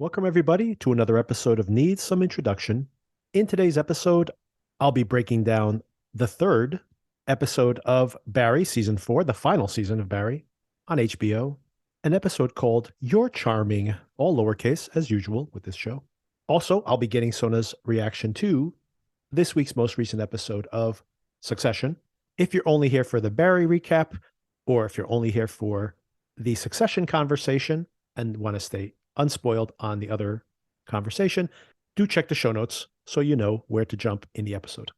Welcome, everybody, to another episode of Needs Some Introduction. In today's episode, I'll be breaking down the third episode of Barry, Season 4, the final season of Barry on HBO, an episode called You're Charming, all lowercase, as usual with this show. Also, I'll be getting Sona's reaction to this week's most recent episode of Succession. If you're only here for the Barry recap, or if you're only here for the Succession conversation and want to stay unspoiled on the other conversation, do check the show notes so you know where to jump in the episode.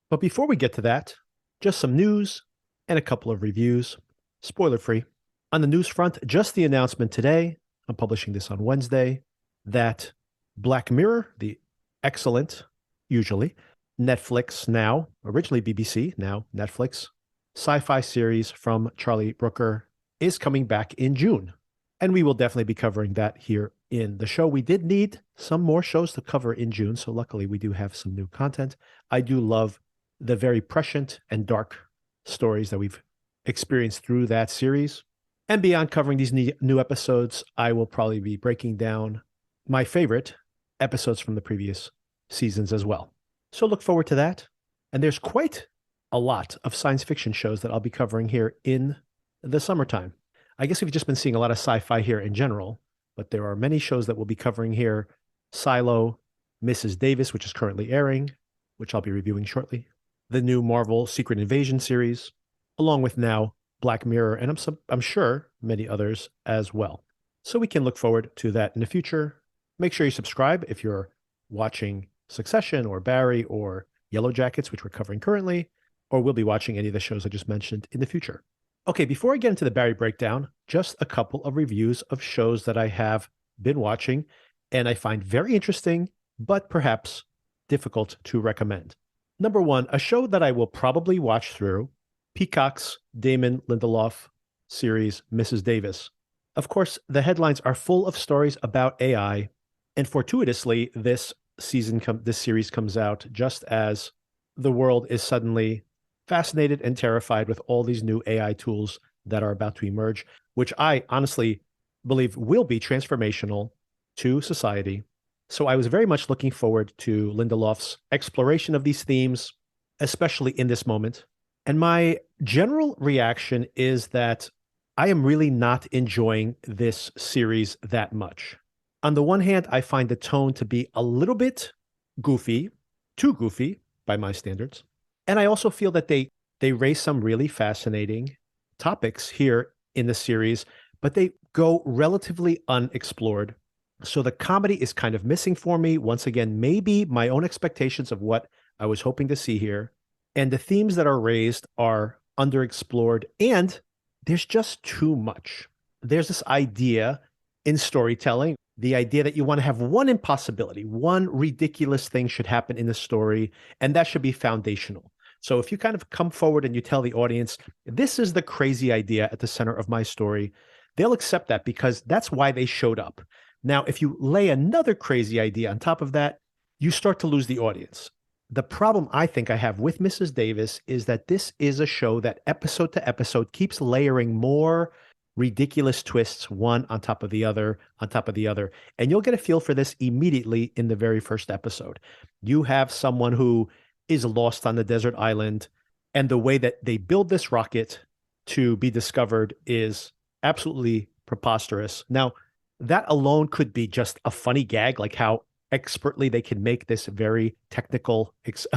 But before we get to that, just some news and a couple of reviews, spoiler free. On the news front, just the announcement today, I'm publishing this on Wednesday, that Black Mirror, the excellent, usually, Netflix now, originally BBC, now Netflix, sci-fi series from Charlie Brooker is coming back in June. And we will definitely be covering that here in the show. We did need some more shows to cover in June, so luckily we do have some new content. I do love the very prescient and dark stories that we've experienced through that series. And beyond covering these new episodes, I will probably be breaking down my favorite episodes from the previous seasons as well. So look forward to that. And there's quite a lot of science fiction shows that I'll be covering here in the summertime. I guess we've just been seeing a lot of sci-fi here in general, but there are many shows that we'll be covering here. Silo, Mrs. Davis, which is currently airing, which I'll be reviewing shortly. The new Marvel Secret Invasion series, along with now Black Mirror, and I'm sure many others as well. So we can look forward to that in the future. Make sure you subscribe if you're watching Succession or Barry or Yellow Jackets, which we're covering currently, or we'll be watching any of the shows I just mentioned in the future. Okay, before I get into the Barry breakdown, just a couple of reviews of shows that I have been watching and I find very interesting, but perhaps difficult to recommend. Number one, a show that I will probably watch through, Peacock's Damon Lindelof series, Mrs. Davis. Of course, the headlines are full of stories about AI, and fortuitously, this series comes out just as the world is suddenly fascinated and terrified with all these new AI tools that are about to emerge, which I honestly believe will be transformational to society. So I was very much looking forward to Lindelof's exploration of these themes, especially in this moment. And my general reaction is that I am really not enjoying this series that much. On the one hand, I find the tone to be a little bit goofy, too goofy by my standards. And I also feel that they raise some really fascinating topics here in the series, but they go relatively unexplored. So the comedy is kind of missing for me. Once again, maybe my own expectations of what I was hoping to see here. And the themes that are raised are underexplored, and there's just too much. There's this idea in storytelling, the idea that you want to have one impossibility, one ridiculous thing should happen in the story, and that should be foundational. So if you kind of come forward and you tell the audience, this is the crazy idea at the center of my story, they'll accept that because that's why they showed up. Now, if you lay another crazy idea on top of that, you start to lose the audience. The problem I think I have with Mrs. Davis is that this is a show that episode to episode keeps layering more ridiculous twists, one on top of the other, on top of the other. And you'll get a feel for this immediately in the very first episode. You have someone who is lost on the desert island, and the way that they build this rocket to be discovered is absolutely preposterous. Now, that alone could be just a funny gag, like how expertly they can make this very technical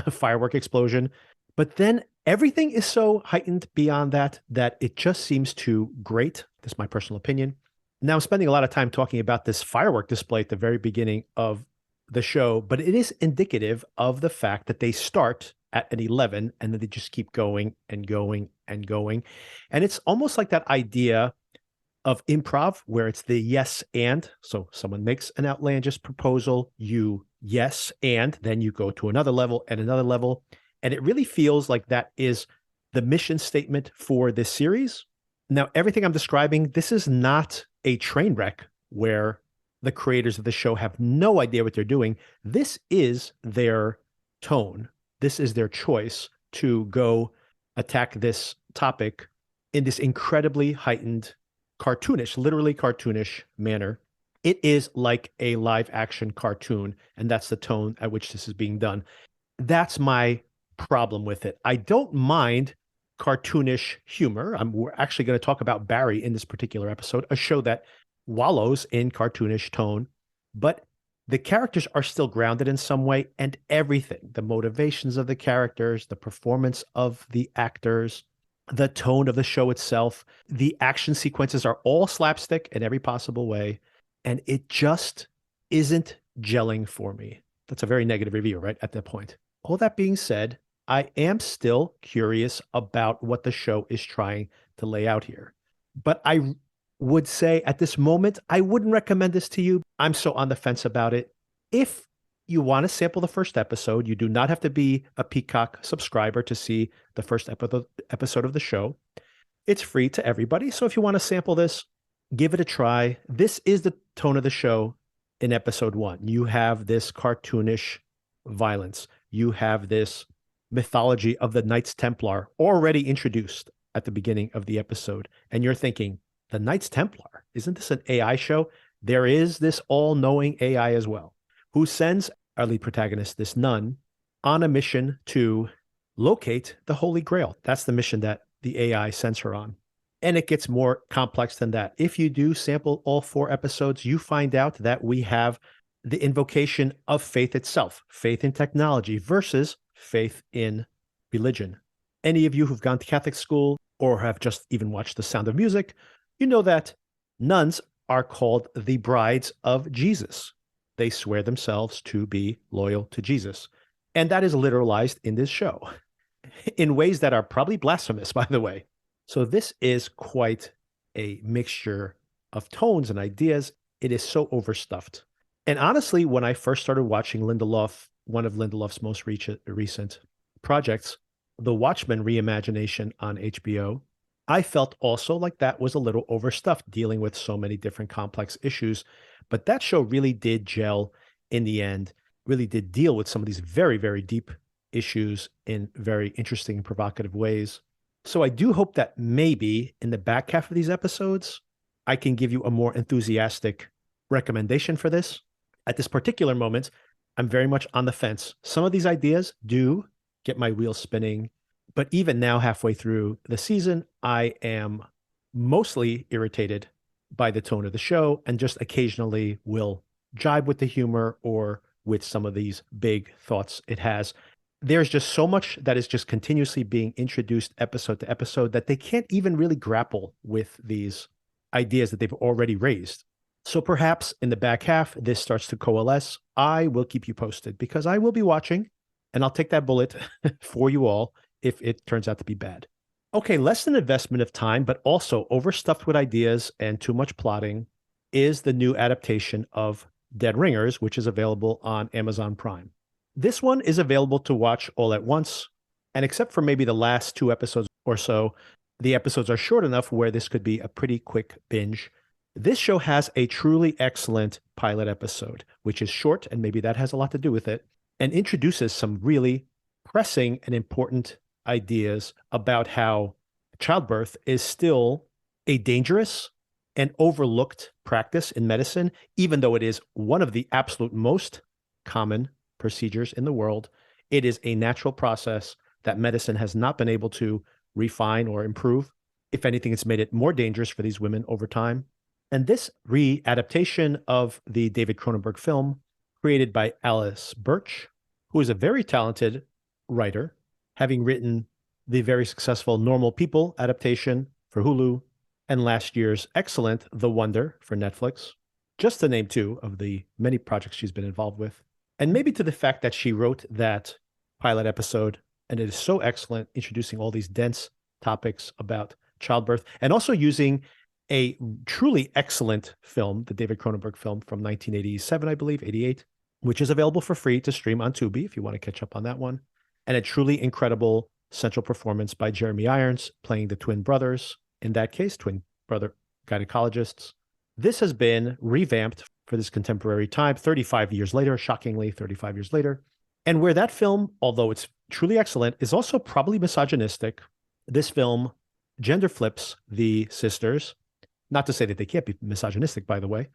firework explosion. But then everything is so heightened beyond that it just seems too great. This is my personal opinion. Now, I'm spending a lot of time talking about this firework display at the very beginning of the show, but it is indicative of the fact that they start at an 11 and then they just keep going and going and going. And it's almost like that idea of improv where it's the yes and. So someone makes an outlandish proposal, you yes, and then you go to another level and another level. And it really feels like that is the mission statement for this series. Now, everything I'm describing, this is not a train wreck where the creators of the show have no idea what they're doing. This is their tone. This is their choice to go attack this topic in this incredibly heightened, cartoonish, literally cartoonish manner. It is like a live action cartoon, and that's the tone at which this is being done. That's my problem with it. I don't mind cartoonish humor. We're actually going to talk about Barry in this particular episode, a show that wallows in cartoonish tone, but the characters are still grounded in some way, and everything, the motivations of the characters, the performance of the actors, the tone of the show itself, the action sequences are all slapstick in every possible way, and it just isn't gelling for me. That's a very negative review, right? At that point. All that being said, I am still curious about what the show is trying to lay out here. But I would say at this moment, I wouldn't recommend this to you. I'm so on the fence about it. If you want to sample the first episode, you do not have to be a Peacock subscriber to see the first episode of the show. It's free to everybody. So if you want to sample this, give it a try. This is the tone of the show in episode 1. You have this cartoonish violence. You have this mythology of the Knights Templar already introduced at the beginning of the episode. And you're thinking, the Knights Templar, isn't this an AI show? There is this all-knowing AI as well, who sends our lead protagonist, this nun, on a mission to locate the Holy Grail. That's the mission that the AI sends her on. And it gets more complex than that. If you do sample all 4 episodes, you find out that we have the invocation of faith itself, faith in technology versus faith in religion. Any of you who've gone to Catholic school or have just even watched The Sound of Music, you know that nuns are called the brides of Jesus. They swear themselves to be loyal to Jesus. And that is literalized in this show in ways that are probably blasphemous, by the way. So this is quite a mixture of tones and ideas. It is so overstuffed. And honestly, when I first started watching Lindelof, one of Lindelof's most recent projects, The Watchmen reimagination on HBO, I felt also like that was a little overstuffed, dealing with so many different complex issues. But that show really did gel in the end, really did deal with some of these very, very deep issues in very interesting and provocative ways. So I do hope that maybe in the back half of these episodes, I can give you a more enthusiastic recommendation for this. At this particular moment, I'm very much on the fence. Some of these ideas do get my wheels spinning, but even now, halfway through the season, I am mostly irritated by the tone of the show and just occasionally will jibe with the humor or with some of these big thoughts it has. There's just so much that is just continuously being introduced episode to episode that they can't even really grapple with these ideas that they've already raised. So perhaps in the back half, this starts to coalesce. I will keep you posted because I will be watching and I'll take that bullet for you all if it turns out to be bad. Okay, less than investment of time, but also overstuffed with ideas and too much plotting is the new adaptation of Dead Ringers, which is available on Amazon Prime. This one is available to watch all at once, and except for maybe the last 2 episodes or so, the episodes are short enough where this could be a pretty quick binge. This show has a truly excellent pilot episode, which is short, and maybe that has a lot to do with it, and introduces some really pressing and important ideas about how childbirth is still a dangerous and overlooked practice in medicine, even though it is one of the absolute most common procedures in the world. It is a natural process that medicine has not been able to refine or improve. If anything, it's made it more dangerous for these women over time. And this readaptation of the David Cronenberg film, created by Alice Birch, who is a very talented writer, having written the very successful Normal People adaptation for Hulu and last year's excellent The Wonder for Netflix, just to name 2 of the many projects she's been involved with. And maybe to the fact that she wrote that pilot episode, and it is so excellent, introducing all these dense topics about childbirth, and also using a truly excellent film, the David Cronenberg film from 1987, I believe, 88, which is available for free to stream on Tubi if you want to catch up on that one. And a truly incredible central performance by Jeremy Irons, playing the twin brothers, in that case, twin brother gynecologists. This has been revamped for this contemporary time, 35 years later, shockingly, 35 years later. And where that film, although it's truly excellent, is also probably misogynistic, this film gender flips the sisters, not to say that they can't be misogynistic, by the way,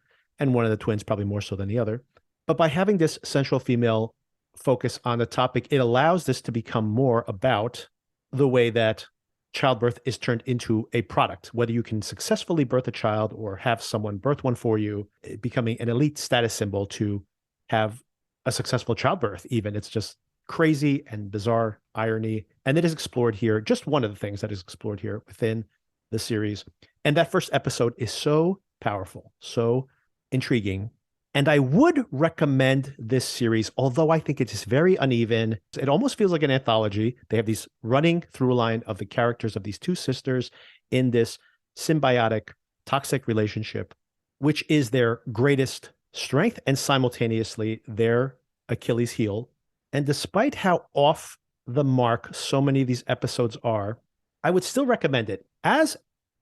and one of the twins probably more so than the other. But by having this central female focus on the topic, it allows this to become more about the way that childbirth is turned into a product, whether you can successfully birth a child or have someone birth one for you, becoming an elite status symbol to have a successful childbirth, even. It's just crazy and bizarre irony. And it is explored here, just one of the things that is explored here within the series. And that first episode is so powerful, so intriguing. And I would recommend this series, although I think it is very uneven. It almost feels like an anthology. They have these running through line of the characters of these two sisters in this symbiotic, toxic relationship, which is their greatest strength and simultaneously their Achilles heel. And despite how off the mark so many of these episodes are, I would still recommend it. As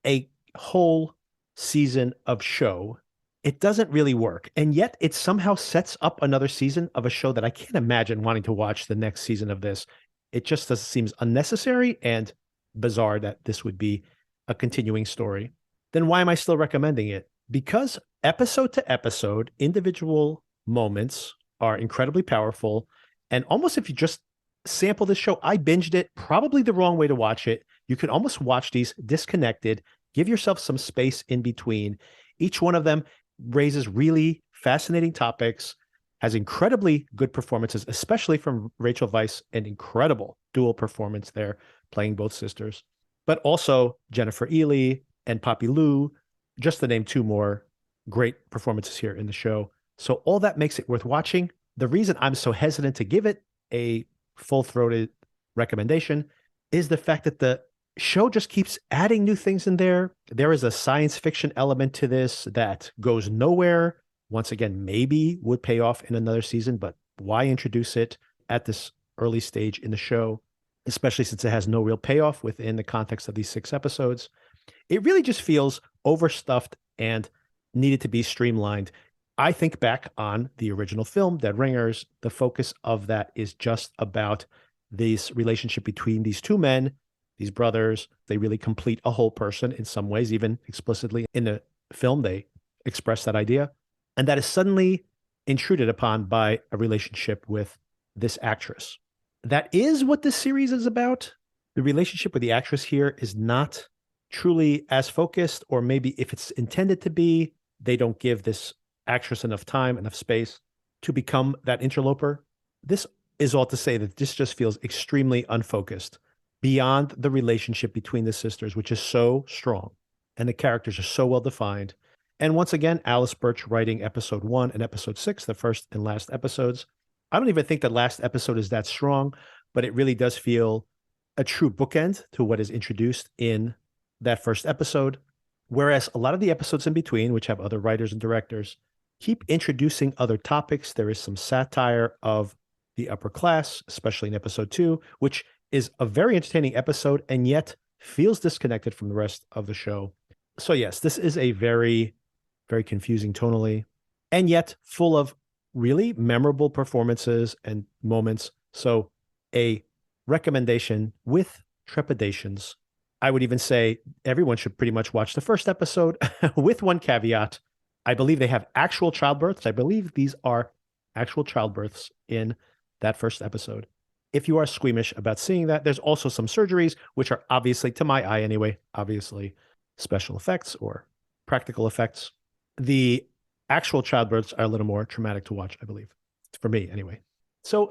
a whole season of show, it doesn't really work. And yet it somehow sets up another season of a show that I can't imagine wanting to watch the next season of this. It just seems unnecessary and bizarre that this would be a continuing story. Then why am I still recommending it? Because episode to episode, individual moments are incredibly powerful. And almost if you just sample this show, I binged it, probably the wrong way to watch it. You can almost watch these disconnected, give yourself some space in between. Each one of them raises really fascinating topics, has incredibly good performances, especially from Rachel Weisz, an incredible dual performance there, playing both sisters, but also Jennifer Ely and Poppy Lou, just to name two more great performances here in the show. So all that makes it worth watching. The reason I'm so hesitant to give it a full-throated recommendation is the fact that the show just keeps adding new things in there. There is a science fiction element to this that goes nowhere. Once again, maybe would pay off in another season, but why introduce it at this early stage in the show, especially since it has no real payoff within the context of these 6 episodes? It really just feels overstuffed and needed to be streamlined. I think back on the original film, Dead Ringers. The focus of that is just about this relationship between these two men, these brothers. They really complete a whole person in some ways, even explicitly in the film, they express that idea. And that is suddenly intruded upon by a relationship with this actress. That is what this series is about. The relationship with the actress here is not truly as focused, or maybe if it's intended to be, they don't give this actress enough time, enough space to become that interloper. This is all to say that this just feels extremely unfocused beyond the relationship between the sisters, which is so strong, and the characters are so well defined. And once again, Alice Birch writing episode 1 and episode 6, the first and last episodes. I don't even think the last episode is that strong, but it really does feel a true bookend to what is introduced in that first episode. Whereas a lot of the episodes in between, which have other writers and directors, keep introducing other topics. There is some satire of the upper class, especially in episode 2, which is a very entertaining episode and yet feels disconnected from the rest of the show. So yes, this is a very, very confusing tonally, and yet full of really memorable performances and moments. So a recommendation with trepidations. I would even say everyone should pretty much watch the first episode with one caveat. I believe they have actual childbirths. I believe these are actual childbirths in that first episode. If you are squeamish about seeing that, there's also some surgeries, which are obviously, to my eye anyway, obviously special effects or practical effects. The actual childbirths are a little more traumatic to watch, I believe, for me anyway. So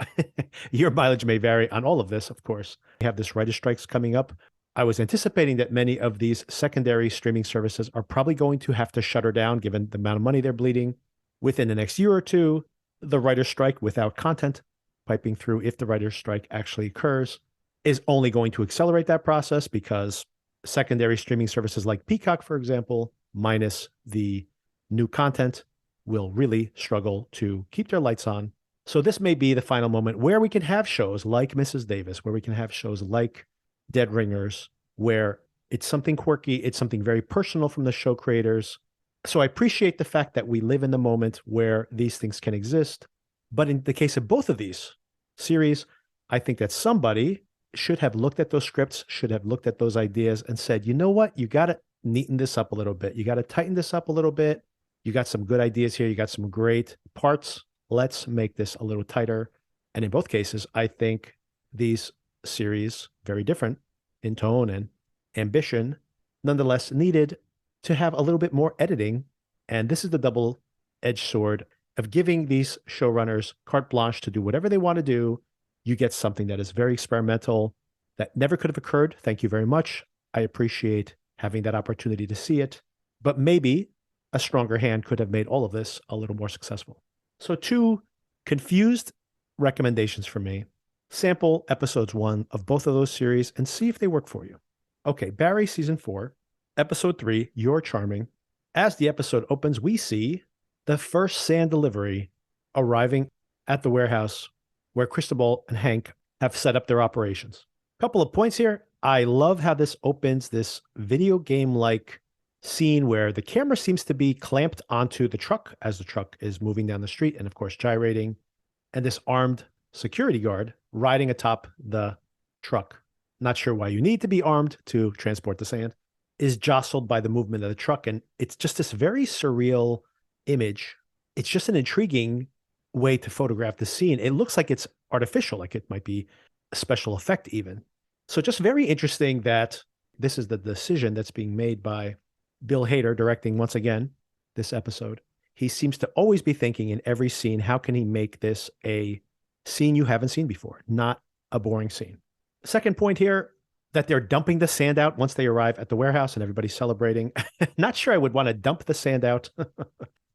your mileage may vary on all of this, of course. We have this writer strikes coming up. I was anticipating that many of these secondary streaming services are probably going to have to shutter down given the amount of money they're bleeding within the next year or two. The writer strike without content piping through, if the writer's strike actually occurs, is only going to accelerate that process, because secondary streaming services like Peacock, for example, minus the new content, will really struggle to keep their lights on. So this may be the final moment where we can have shows like Mrs. Davis, where we can have shows like Dead Ringers, where it's something quirky, it's something very personal from the show creators. So I appreciate the fact that we live in the moment where these things can exist. But in the case of both of these series, I think that somebody should have looked at those scripts, should have looked at those ideas and said, you know what, you got to neaten this up a little bit. You got to tighten this up a little bit. You got some good ideas here. You got some great parts. Let's make this a little tighter. And in both cases, I think these series, very different in tone and ambition, nonetheless needed to have a little bit more editing. And this is the double-edged sword of giving these showrunners carte blanche to do whatever they want to do. You get something that is very experimental, that never could have occurred. Thank you very much. I appreciate having that opportunity to see it. But maybe a stronger hand could have made all of this a little more successful. So 2 confused recommendations for me. Sample episodes 1 of both of those series and see if they work for you. Okay, Barry season 4, episode 3, You're Charming. As the episode opens, we see the first sand delivery arriving at the warehouse where Cristobal and Hank have set up their operations. Couple of points here. I love how this opens this video game-like scene where the camera seems to be clamped onto the truck as the truck is moving down the street and, of course, gyrating. And this armed security guard riding atop the truck, not sure why you need to be armed to transport the sand, is jostled by the movement of the truck. And it's just this very surreal image. It's just an intriguing way to photograph the scene. It looks like it's artificial, like it might be a special effect even. So just very interesting that this is the decision that's being made by Bill Hader, directing once again this episode. He seems to always be thinking in every scene, how can he make this a scene you haven't seen before, not a boring scene. Second point here, that they're dumping the sand out once they arrive at the warehouse and everybody's celebrating. Not sure I would want to dump the sand out.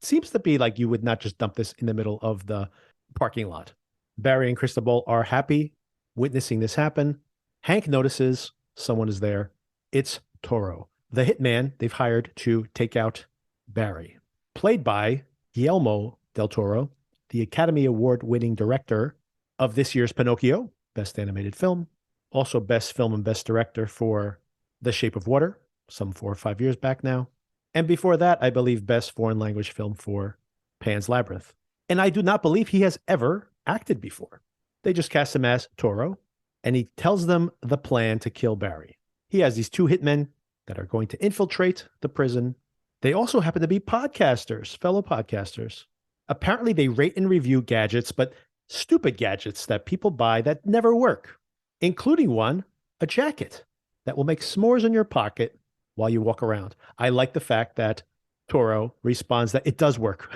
Seems to be like you would not just dump this in the middle of the parking lot. Barry and Cristobal are happy witnessing this happen. Hank notices someone is there. It's Toro, the hitman they've hired to take out Barry. Played by Guillermo del Toro, the Academy Award-winning director of this year's Pinocchio, Best Animated Film. Also Best Film and Best Director for The Shape of Water, some 4 or 5 years back now. And before that, I believe Best Foreign Language Film for Pan's Labyrinth. And I do not believe he has ever acted before. They just cast him as Toro, and he tells them the plan to kill Barry. He has these 2 hitmen that are going to infiltrate the prison. They also happen to be podcasters, fellow podcasters. Apparently, they rate and review gadgets, but stupid gadgets that people buy that never work, including one, a jacket that will make s'mores in your pocket while you walk around. I like the fact that Toro responds that it does work.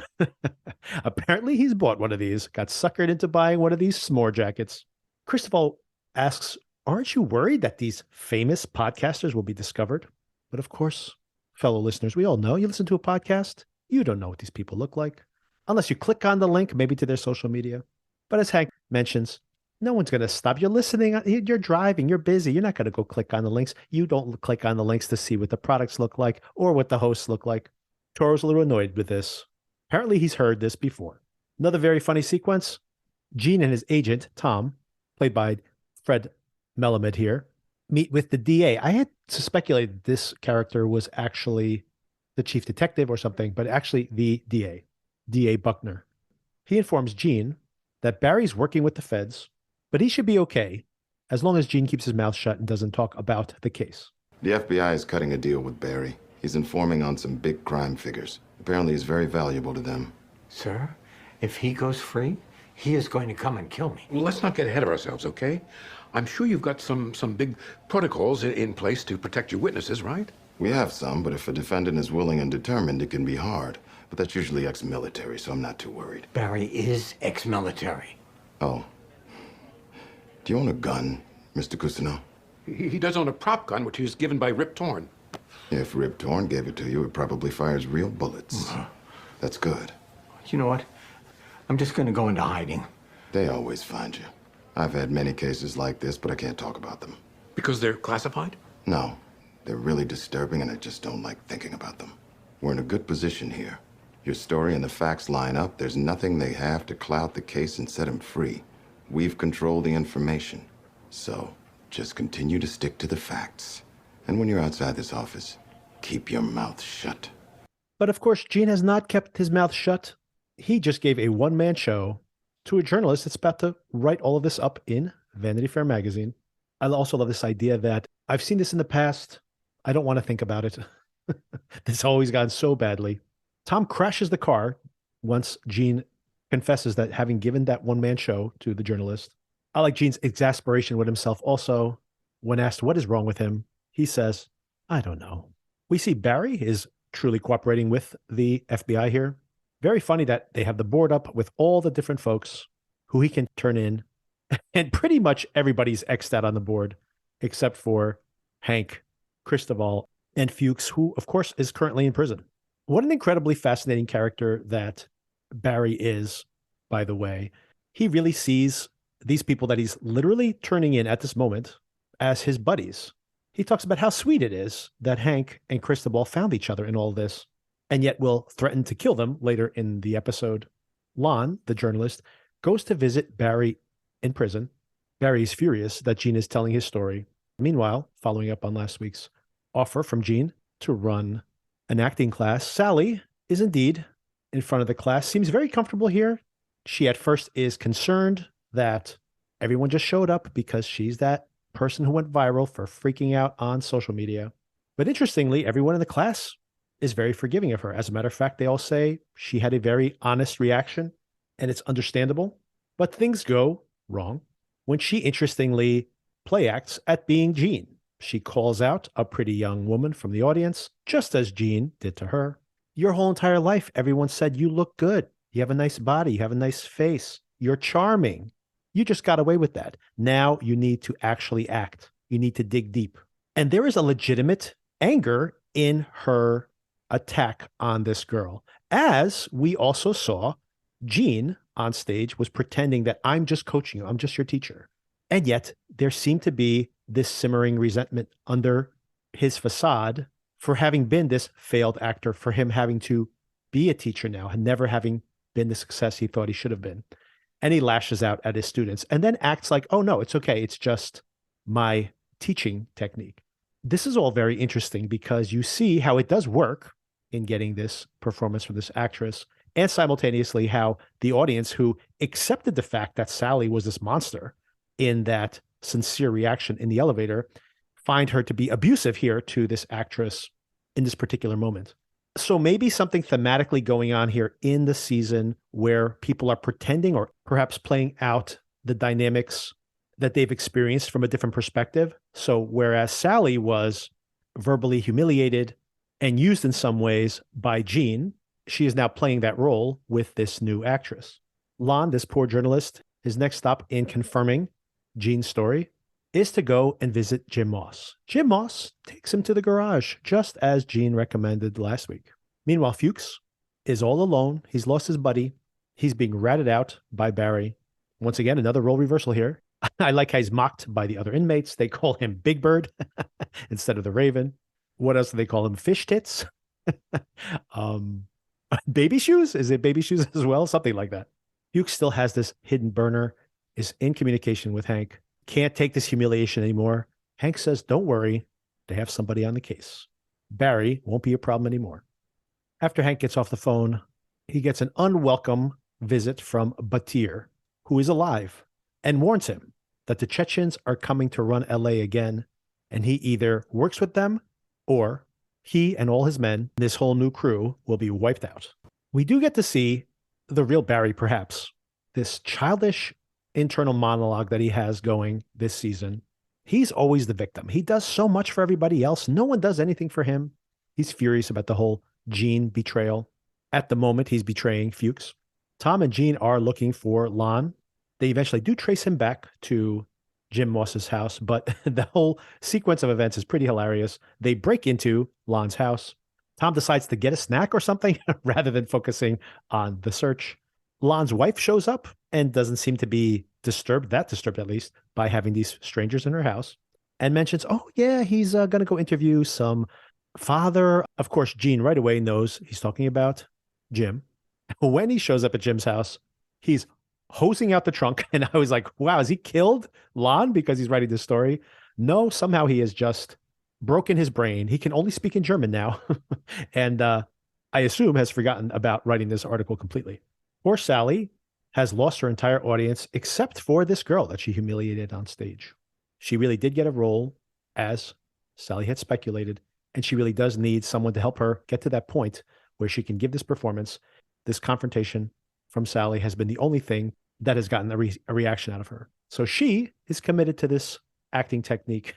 Apparently, he's bought one of these, got suckered into buying one of these s'more jackets. Christopher asks, aren't you worried that these famous podcasters will be discovered? But of course, fellow listeners, we all know you listen to a podcast, you don't know what these people look like, unless you click on the link, maybe to their social media. But as Hank mentions, no one's going to stop you listening. You're driving, you're busy. You're not going to go click on the links. You don't click on the links to see what the products look like or what the hosts look like. Toro's a little annoyed with this. Apparently, he's heard this before. Another very funny sequence. Gene and his agent, Tom, played by Fred Melamed here, meet with the DA. I had speculated this character was actually the chief detective or something, but actually the DA, DA Buckner. He informs Gene that Barry's working with the feds, but he should be okay as long as Gene keeps his mouth shut and doesn't talk about the case. The FBI is cutting a deal with Barry. He's informing on some big crime figures. Apparently he's very valuable to them. Sir, if he goes free, he is going to come and kill me. Well, let's not get ahead of ourselves, okay? I'm sure you've got some big protocols in place to protect your witnesses, right? We have some, but if a defendant is willing and determined, it can be hard. But that's usually ex-military, so I'm not too worried. Barry is ex-military. Oh. Do you own a gun, Mr. Cousineau? He does own a prop gun, which he was given by Rip Torn. If Rip Torn gave it to you, it probably fires real bullets. That's good. You know what? I'm just going to go into hiding. They always find you. I've had many cases like this, but I can't talk about them. Because they're classified? No. They're really disturbing, and I just don't like thinking about them. We're in a good position here. Your story and the facts line up. There's nothing they have to cloud the case and set him free. We've controlled the information. So, just continue to stick to the facts. And when you're outside this office, keep your mouth shut. But of course, Gene has not kept his mouth shut. He just gave a one-man show to a journalist that's about to write all of this up in Vanity Fair magazine. I also love this idea that I've seen this in the past. I don't want to think about it. It's always gone so badly. Tom crashes the car once Gene confesses that having given that one-man show to the journalist. I like Gene's exasperation with himself also. When asked what is wrong with him, he says, I don't know. We see Barry is truly cooperating with the FBI here. Very funny that they have the board up with all the different folks who he can turn in. And pretty much everybody's X'd out on the board, except for Hank, Cristobal, and Fuchs, who, of course, is currently in prison. What an incredibly fascinating character that Barry is, by the way. He really sees these people that he's literally turning in at this moment as his buddies. He talks about how sweet it is that Hank and Cristobal found each other in all this, and yet will threaten to kill them later in the episode. Lon, the journalist, goes to visit Barry in prison. Barry is furious that Gene is telling his story. Meanwhile, following up on last week's offer from Gene to run an acting class, Sally is indeed in front of the class, seems very comfortable here. She at first is concerned that everyone just showed up because she's that person who went viral for freaking out on social media. But interestingly, everyone in the class is very forgiving of her. As a matter of fact, they all say she had a very honest reaction, and it's understandable. But things go wrong when she interestingly play acts at being Gene. She calls out a pretty young woman from the audience, just as Gene did to her. Your whole entire life, everyone said you look good. You have a nice body. You have a nice face. You're charming. You just got away with that. Now you need to actually act. You need to dig deep. And there is a legitimate anger in her attack on this girl. As we also saw, Gene on stage was pretending that I'm just coaching you. I'm just your teacher. And yet there seemed to be this simmering resentment under his facade for having been this failed actor, for him having to be a teacher now and never having been the success he thought he should have been. And he lashes out at his students and then acts like, oh, no, it's okay. It's just my teaching technique. This is all very interesting because you see how it does work in getting this performance from this actress, and simultaneously how the audience who accepted the fact that Sally was this monster in that sincere reaction in the elevator find her to be abusive here to this actress in this particular moment. So maybe something thematically going on here in the season where people are pretending or perhaps playing out the dynamics that they've experienced from a different perspective. So whereas Sally was verbally humiliated and used in some ways by Gene, she is now playing that role with this new actress. Lon, this poor journalist, his next stop in confirming Gene's story is to go and visit Jim Moss. Jim Moss takes him to the garage, just as Gene recommended last week. Meanwhile, Fuchs is all alone. He's lost his buddy. He's being ratted out by Barry. Once again, another role reversal here. I like how he's mocked by the other inmates. They call him Big Bird instead of the Raven. What else do they call him? Fish tits? Baby shoes? Is it baby shoes as well? Something like that. Fuchs still has this hidden burner, is in communication with Hank. Can't take this humiliation anymore. Hank says, don't worry, they have somebody on the case. Barry won't be a problem anymore. After Hank gets off the phone, he gets an unwelcome visit from Batir, who is alive, and warns him that the Chechens are coming to run LA again, and he either works with them or he and all his men, this whole new crew, will be wiped out. We do get to see the real Barry, perhaps, this childish internal monologue that he has going this season. He's always the victim. He does so much for everybody else. No one does anything for him. He's furious about the whole Gene betrayal. At the moment, he's betraying Fuchs. Tom and Gene are looking for Lon. They eventually do trace him back to Jim Moss's house, but the whole sequence of events is pretty hilarious. They break into Lon's house. Tom decides to get a snack or something rather than focusing on the search. Lon's wife shows up and doesn't seem to be disturbed at least, by having these strangers in her house, and mentions, oh, yeah, he's going to go interview some father. Of course, Gene right away knows he's talking about Jim. When he shows up at Jim's house, he's hosing out the trunk. And I was like, wow, has he killed Lon because he's writing this story? No, somehow he has just broken his brain. He can only speak in German now. And I assume has forgotten about writing this article completely. Poor Sally has lost her entire audience except for this girl that she humiliated on stage. She really did get a role, as Sally had speculated, and she really does need someone to help her get to that point where she can give this performance. This confrontation from Sally has been the only thing that has gotten a reaction out of her. So she is committed to this acting technique,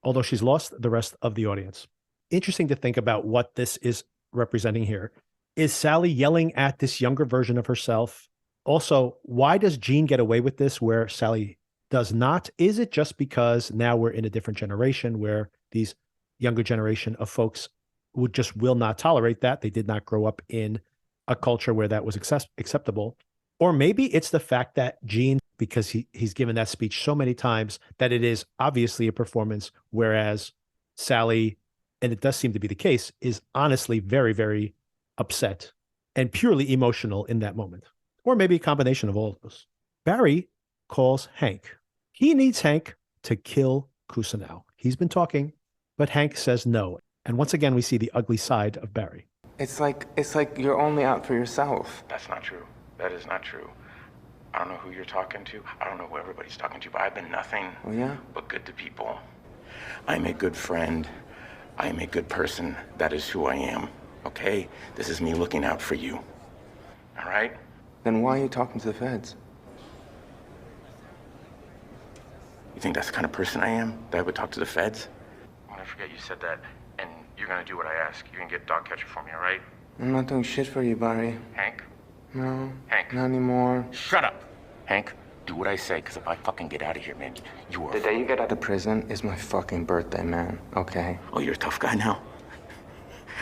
although she's lost the rest of the audience. Interesting to think about what this is representing here. Is Sally yelling at this younger version of herself? Also, why does Jean get away with this where Sally does not? Is it just because now we're in a different generation where these younger generation of folks will not tolerate that? They did not grow up in a culture where that was acceptable. Or maybe it's the fact that Jean, because he's given that speech so many times, that it is obviously a performance, whereas Sally, and it does seem to be the case, is honestly very, very upset and purely emotional in that moment. Or maybe a combination of all of those. Barry calls Hank. He needs Hank to kill Kusanov. He's been talking, but Hank says no. And once again, we see the ugly side of Barry. It's like you're only out for yourself. That's not true. That is not true. I don't know who you're talking to. I don't know who everybody's talking to, but I've been nothing but good to people. I'm a good friend. I am a good person. That is who I am, okay? This is me looking out for you, all right? Then why are you talking to the feds? You think that's the kind of person I am, that I would talk to the feds? I'm gonna forget you said that, and you're gonna do what I ask. You're gonna get dog catcher for me, all right? I'm not doing shit for you, Barry. Hank? No. Hank. Not anymore. Shut up! Hank, do what I say, because if I fucking get out of here, man, you are... The day you get out of prison is my fucking birthday, man. Okay? Oh, you're a tough guy now?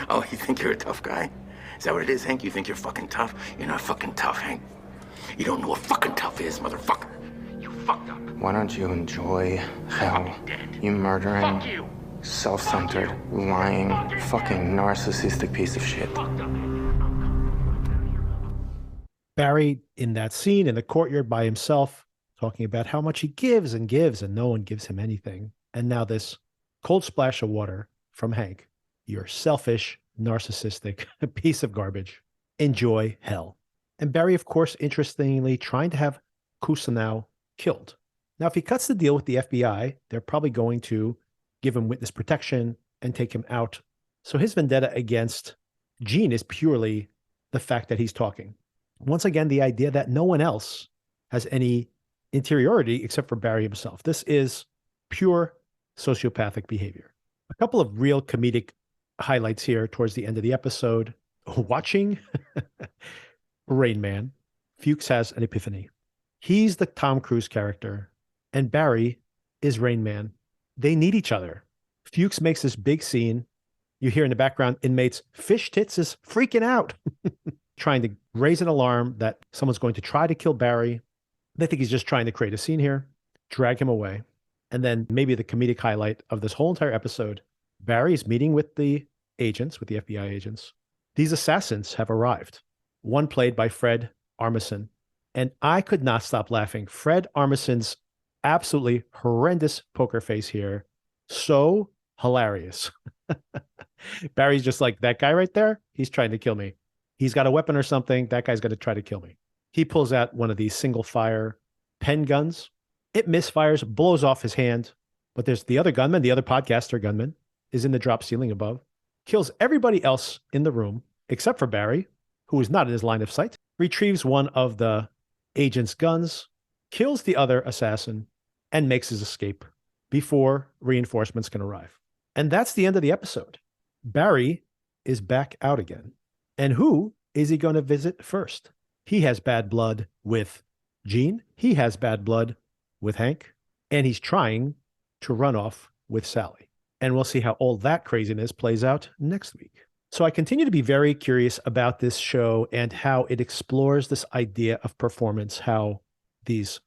Oh, you think you're a tough guy? Is that what it is, Hank? You think you're fucking tough? You're not fucking tough, Hank. You don't know what fucking tough is, motherfucker. You fucked up. Why don't you enjoy hell? Fucking dead. You murdering, Fuck you. self-centered, lying, fucking narcissistic piece of shit. Fucked up. Barry in that scene in the courtyard by himself, talking about how much he gives and gives, and no one gives him anything. And now this cold splash of water from Hank. You're selfish, narcissistic piece of garbage. Enjoy hell. And Barry, of course, interestingly, trying to have Kusanov killed. Now, if he cuts the deal with the FBI, they're probably going to give him witness protection and take him out. So his vendetta against Jean is purely the fact that he's talking. Once again, the idea that no one else has any interiority except for Barry himself. This is pure sociopathic behavior. A couple of real comedic highlights here towards the end of the episode. Watching Rain Man, Fuchs has an epiphany. He's the Tom Cruise character, and Barry is Rain Man. They need each other. Fuchs makes this big scene. You hear in the background, inmates, Fish Tits is freaking out, trying to raise an alarm that someone's going to try to kill Barry. They think he's just trying to create a scene here, drag him away. And then maybe the comedic highlight of this whole entire episode, Barry's meeting with the agents, with the FBI agents. These assassins have arrived. One played by Fred Armisen. And I could not stop laughing. Fred Armisen's absolutely horrendous poker face here. So hilarious. Barry's just like, that guy right there, he's trying to kill me. He's got a weapon or something. That guy's going to try to kill me. He pulls out one of these single fire pen guns. It misfires, blows off his hand. But there's the other gunman, the other podcaster gunman, is in the drop ceiling above. Kills everybody else in the room, except for Barry, who is not in his line of sight. Retrieves one of the agent's guns, kills the other assassin, and makes his escape before reinforcements can arrive. And that's the end of the episode. Barry is back out again. And who is he going to visit first? He has bad blood with Jean. He has bad blood with Hank. And he's trying to run off with Sally. And we'll see how all that craziness plays out next week. So I continue to be very curious about this show and how it explores this idea of performance, how these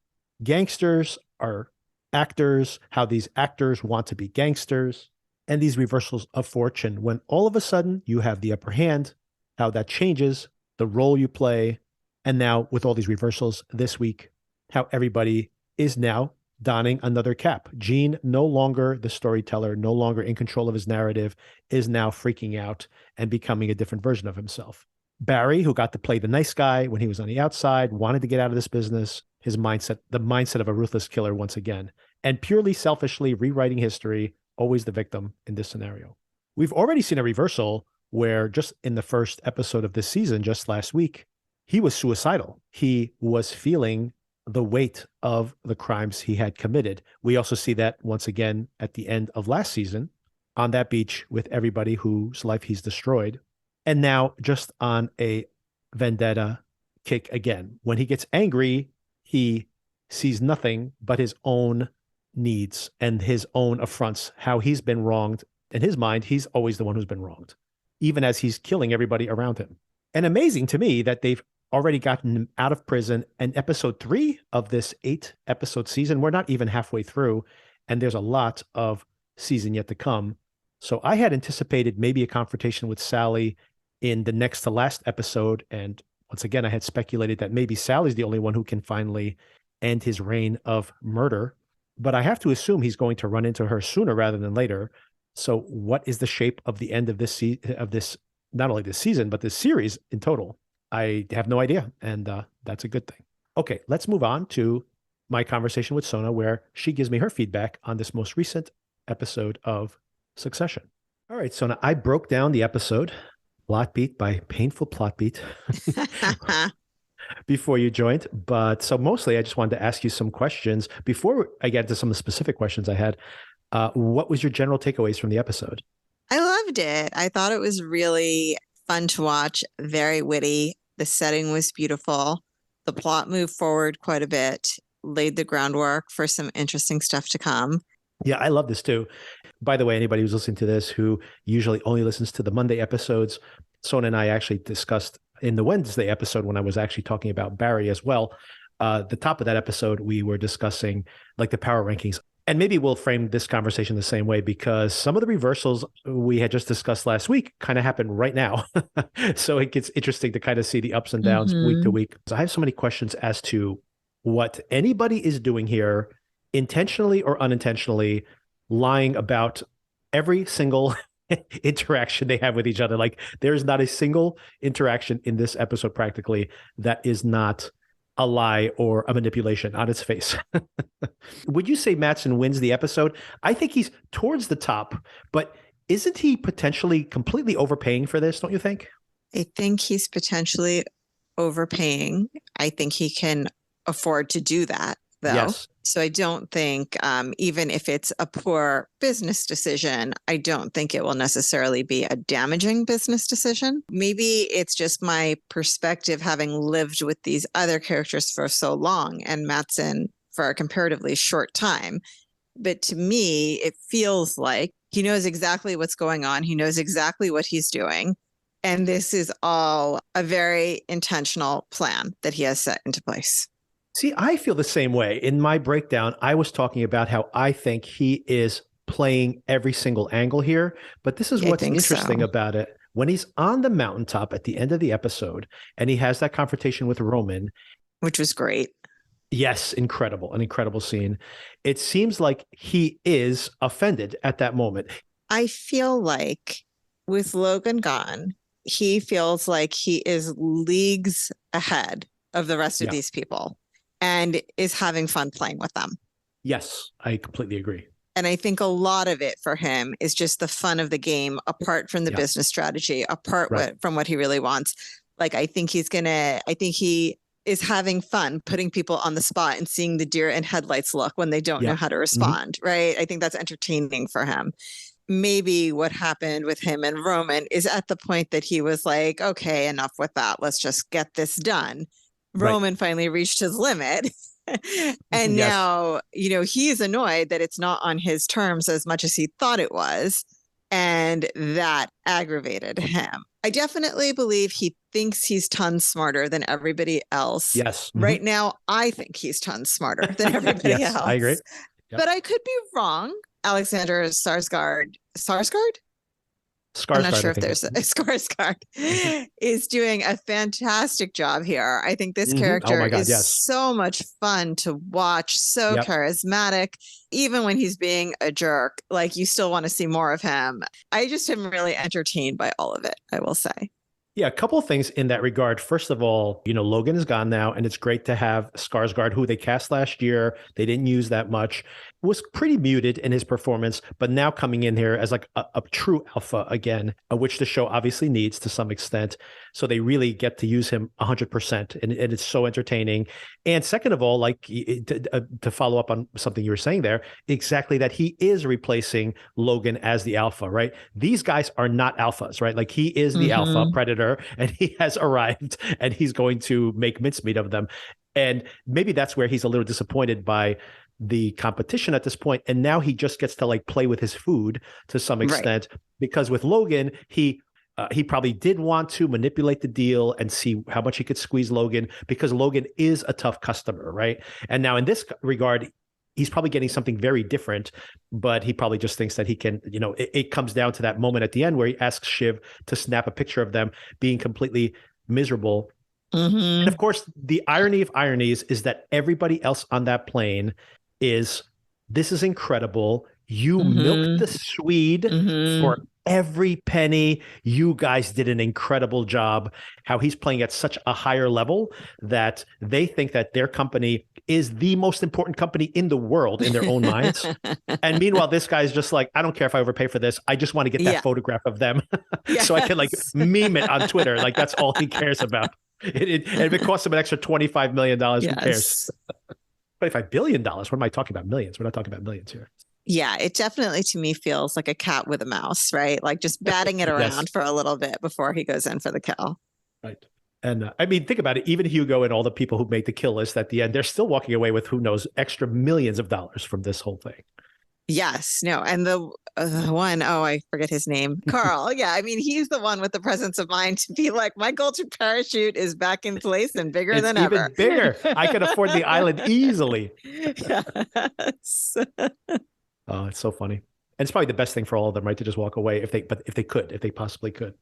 gangsters are actors, how these actors want to be gangsters, and these reversals of fortune when all of a sudden you have the upper hand, how that changes the role you play. And now with all these reversals this week, how everybody is now donning another cap. Gene, no longer the storyteller, no longer in control of his narrative, is now freaking out and becoming a different version of himself. Barry, who got to play the nice guy when he was on the outside, wanted to get out of this business, his mindset, the mindset of a ruthless killer once again, and purely selfishly rewriting history, always the victim in this scenario. We've already seen a reversal where just in the first episode of this season, just last week, he was suicidal. He was feeling the weight of the crimes he had committed. We also see that once again at the end of last season on that beach with everybody whose life he's destroyed. And now just on a vendetta kick again. When he gets angry, he sees nothing but his own needs and his own affronts, how he's been wronged. In his mind, he's always the one who's been wronged, even as he's killing everybody around him. And amazing to me that they've already gotten him out of prison. And episode 3 of this 8-episode season, we're not even halfway through, and there's a lot of season yet to come. So I had anticipated maybe a confrontation with Sally in the next to last episode. And once again, I had speculated that maybe Sally's the only one who can finally end his reign of murder. But I have to assume he's going to run into her sooner rather than later. So what is the shape of the end of this not only this season, but this series in total? I have no idea. And that's a good thing. Okay, let's move on to my conversation with Sona, where she gives me her feedback on this most recent episode of Succession. All right, Sona, I broke down the episode plot beat by painful plot beat before you joined. But so mostly I just wanted to ask you some questions before I get to some of the specific questions I had. What was your general takeaways from the episode? I loved it. I thought it was really fun to watch, very witty. The setting was beautiful. The plot moved forward quite a bit, laid the groundwork for some interesting stuff to come. Yeah, I love this too. By the way, anybody who's listening to this who usually only listens to the Monday episodes, Sona and I actually discussed in the Wednesday episode when I was actually talking about Barry as well. The top of that episode, we were discussing like the power rankings. And maybe we'll frame this conversation the same way because some of the reversals we had just discussed last week kind of happen right now. So it gets interesting to kind of see the ups and downs week to week. So I have so many questions as to what anybody is doing here, intentionally or unintentionally, lying about every single interaction they have with each other. Like there's not a single interaction in this episode practically that is not a lie or a manipulation on its face. Would you say Mattson wins the episode? I think he's towards the top, but isn't he potentially completely overpaying for this, don't you think? I think he's potentially overpaying. I think he can afford to do that, though. Yes. So I don't think, even if it's a poor business decision, I don't think it will necessarily be a damaging business decision. Maybe it's just my perspective having lived with these other characters for so long and Mattson for a comparatively short time. But to me, it feels like he knows exactly what's going on. He knows exactly what he's doing. And this is all a very intentional plan that he has set into place. See, I feel the same way. In my breakdown, I was talking about how I think he is playing every single angle here. But this is what's interesting about it. When he's on the mountaintop at the end of the episode and he has that confrontation with Roman, which was great. Yes, incredible. An incredible scene. It seems like he is offended at that moment. I feel like with Logan gone, he feels like he is leagues ahead of the rest of these people and is having fun playing with them. Yes, I completely agree. And I think a lot of it for him is just the fun of the game, apart from the business strategy, apart from what he really wants. Like, I think he is having fun putting people on the spot and seeing the deer in headlights look when they don't know how to respond, right? I think that's entertaining for him. Maybe what happened with him and Roman is at the point that he was like, okay, enough with that. Let's just get this done. Roman finally reached his limit. And now, he's annoyed that it's not on his terms as much as he thought it was. And that aggravated him. I definitely believe he thinks he's tons smarter than everybody else. Yes. Right now, I think he's tons smarter than everybody else. I agree. Yep. But I could be wrong. Alexander Skarsgård? I'm not sure if there's a Skarsgård is doing a fantastic job here. I think this character is so much fun to watch, so charismatic. Even when he's being a jerk, like you still want to see more of him. I just am really entertained by all of it, I will say. Yeah, a couple of things in that regard. First of all, Logan is gone now, and it's great to have Skarsgård, who they cast last year. They didn't use that much. was pretty muted in his performance, but now coming in here as like a true alpha again, which the show obviously needs to some extent. So they really get to use him 100%, and it's so entertaining. And second of all, like to follow up on something you were saying there, exactly that he is replacing Logan as the alpha, right? These guys are not alphas, right? Like he is the alpha predator, and he has arrived, and he's going to make mincemeat of them. And maybe that's where he's a little disappointed by the competition at this point. And now he just gets to like play with his food to some extent, because with Logan, he probably did want to manipulate the deal and see how much he could squeeze Logan, because Logan is a tough customer, right? And now in this regard, he's probably getting something very different, but he probably just thinks that he can, it comes down to that moment at the end where he asks Shiv to snap a picture of them being completely miserable. And of course, the irony of ironies is that everybody else on that plane this is incredible. You milked the Swede for every penny. You guys did an incredible job. How he's playing at such a higher level that they think that their company is the most important company in the world in their own minds. And meanwhile, this guy's just like, I don't care if I overpay for this. I just want to get that photograph of them so I can like meme it on Twitter. Like that's all he cares about. And if it costs him an extra $25 million, who cares? $25 billion. What am I talking about? Millions. We're not talking about millions here. Yeah, it definitely to me feels like a cat with a mouse, right? Like just batting it around for a little bit before he goes in for the kill. Right. And I mean, think about it. Even Hugo and all the people who made the kill list at the end, they're still walking away with, who knows, extra millions of dollars from this whole thing. Yes, no. And the one, I forget his name. Carl. Yeah. I mean, he's the one with the presence of mind to be like, my golden parachute is back in place and bigger than ever. Even bigger. I can afford the island easily. Yes. Oh, it's so funny. And it's probably the best thing for all of them, right? To just walk away if they possibly could.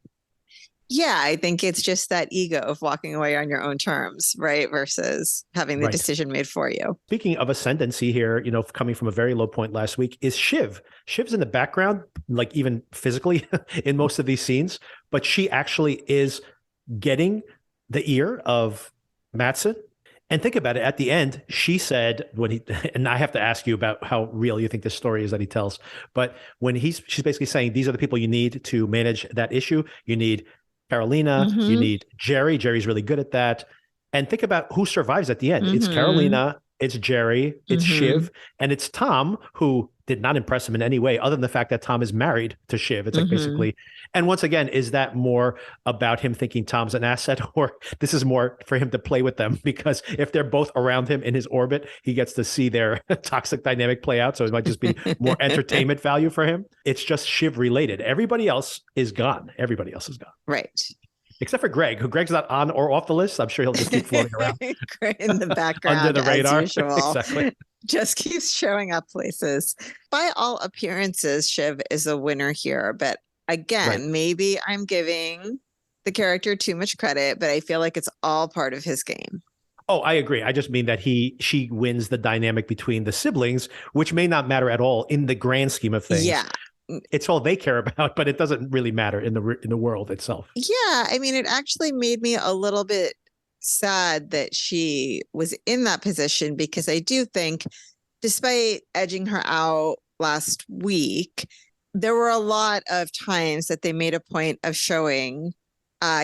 Yeah, I think it's just that ego of walking away on your own terms, right? Versus having the decision made for you. Speaking of ascendancy here, coming from a very low point last week, is Shiv. Shiv's in the background, like even physically in most of these scenes, but she actually is getting the ear of Mattson. And think about it, at the end, she said and I have to ask you about how real you think this story is that he tells, but when she's basically saying, these are the people you need to manage that issue. You need Carolina, you need Jerry. Jerry's really good at that. And think about who survives at the end. It's Carolina, it's Jerry, it's Shiv, and it's Tom, who did not impress him in any way, other than the fact that Tom is married to Shiv. It's like basically, and once again, is that more about him thinking Tom's an asset, or this is more for him to play with them? Because if they're both around him in his orbit, he gets to see their toxic dynamic play out. So it might just be more entertainment value for him. It's just Shiv related. Everybody else is gone. Everybody else is gone. Right. Except for Greg, who Greg's not on or off the list. I'm sure he'll just keep floating around in the background under the radar. As usual. Exactly. Just keeps showing up places. By all appearances, Shiv is a winner here. But again, maybe I'm giving the character too much credit, but I feel like it's all part of his game. Oh, I agree. I just mean that she wins the dynamic between the siblings, which may not matter at all in the grand scheme of things. Yeah. It's all they care about, but it doesn't really matter in the world itself. Yeah, I mean, it actually made me a little bit sad that she was in that position, because I do think, despite edging her out last week, there were a lot of times that they made a point of showing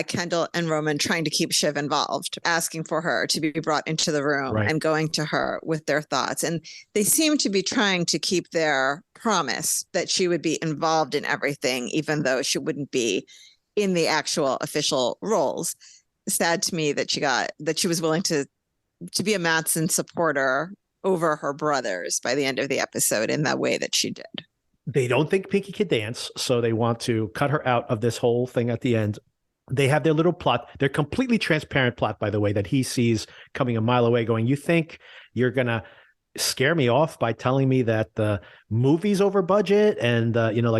Kendall and Roman trying to keep Shiv involved, asking for her to be brought into the room and going to her with their thoughts. And they seem to be trying to keep their promise that she would be involved in everything, even though she wouldn't be in the actual official roles. Sad to me that she was willing to be a Mattson supporter over her brothers by the end of the episode in that way that she did. They don't think Pinky can dance, so they want to cut her out of this whole thing at the end. They have their little plot. They're completely transparent plot, by the way, that he sees coming a mile away going, you think you're going to scare me off by telling me that the movie's over budget? And,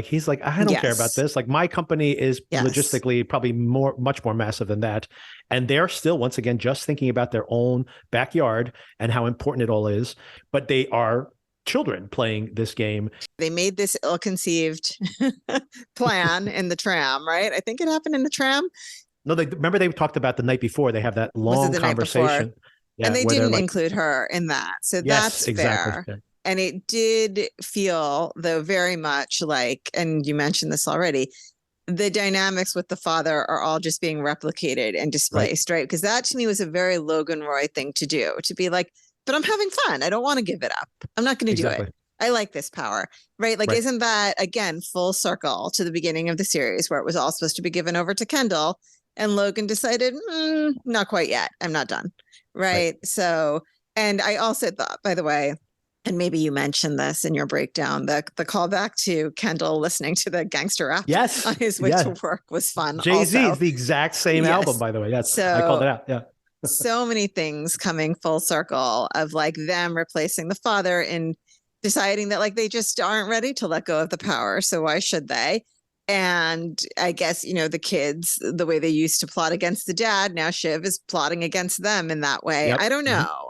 he's like, I don't care about this. Like, my company is logistically probably much more massive than that. And they're still, once again, just thinking about their own backyard and how important it all is. But they are children playing this game. They made this ill-conceived plan in the tram, right? I think it happened in the tram. No, remember they talked about the night before. They have that long conversation. Yeah, and they didn't include her in that. So that's exactly. fair. And it did feel, though, very much like, and you mentioned this already, the dynamics with the father are all just being replicated and displaced, right? Because that to me was a very Logan Roy thing to do, to be like, but I'm having fun. I don't want to give it up. I'm not going to do it. I like this power, right? Like, isn't that, again, full circle to the beginning of the series where it was all supposed to be given over to Kendall and Logan decided, not quite yet. I'm not done, right? So, and I also thought, by the way, and maybe you mentioned this in your breakdown, the callback to Kendall listening to the gangster rap on his way to work was fun. Jay-Z is the exact same album, by the way. Yes, so, I called it out. Yeah. So many things coming full circle of like them replacing the father and deciding that like they just aren't ready to let go of the power. So why should they? And I guess, you know, the kids, the way they used to plot against the dad, now Shiv is plotting against them in that way. I don't know.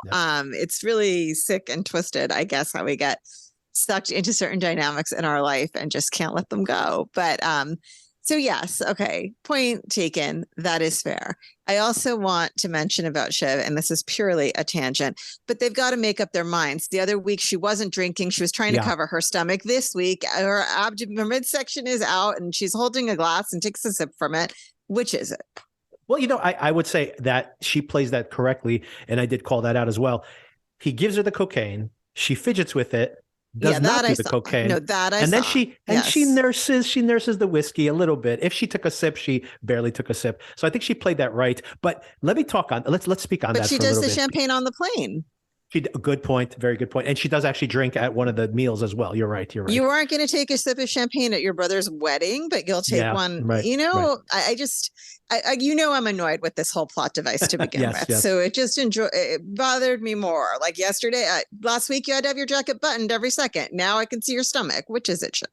It's really sick and twisted, I guess, how we get sucked into certain dynamics in our life and just can't let them go. But so yes, okay, point taken. That is fair. I also want to mention about Shiv, and this is purely a tangent, but they've got to make up their minds. The other week she wasn't drinking; she was trying to cover her stomach. This week, her midsection is out, and she's holding a glass and takes a sip from it. Which is it? Well, you know, I would say that she plays that correctly, and I did call that out as well. He gives her the cocaine; she fidgets with it. Does not do the cocaine. No, that I saw. And then she nurses the whiskey a little bit. If she took a sip, she barely took a sip. So I think she played that right. But let me talk on. Let's speak on that. But she does the champagne on the plane. Good point. Very good point. And she does actually drink at one of the meals as well. You're right. You aren't going to take a sip of champagne at your brother's wedding, but you'll take one. Right, you know, I you know, I'm annoyed with this whole plot device to begin with. Yes. So it bothered me more. Like yesterday, last week, you had to have your jacket buttoned every second. Now I can see your stomach. Which is it, Shiv?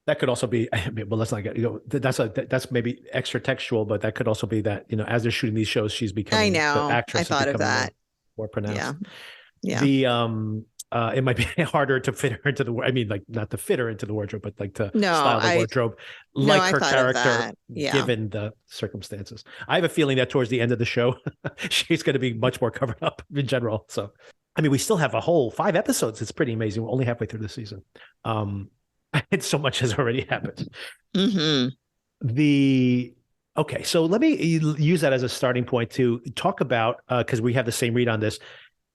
That could also be, I mean, well, let's not get, you know, that's maybe extra textual, but that could also be that, you know, as they're shooting these shows, she's becoming, the actress. I thought of that. More pronounced. Yeah. Yeah. It might be harder to fit her into the, I mean, like not to fit her into the wardrobe, but like to style the wardrobe like her character, given the circumstances. I have a feeling that towards the end of the show, she's going to be much more covered up in general. So, I mean, we still have a whole 5 episodes. It's pretty amazing. We're only halfway through the season. It's so much has already happened. Okay, so let me use that as a starting point to talk about, because we have the same read on this,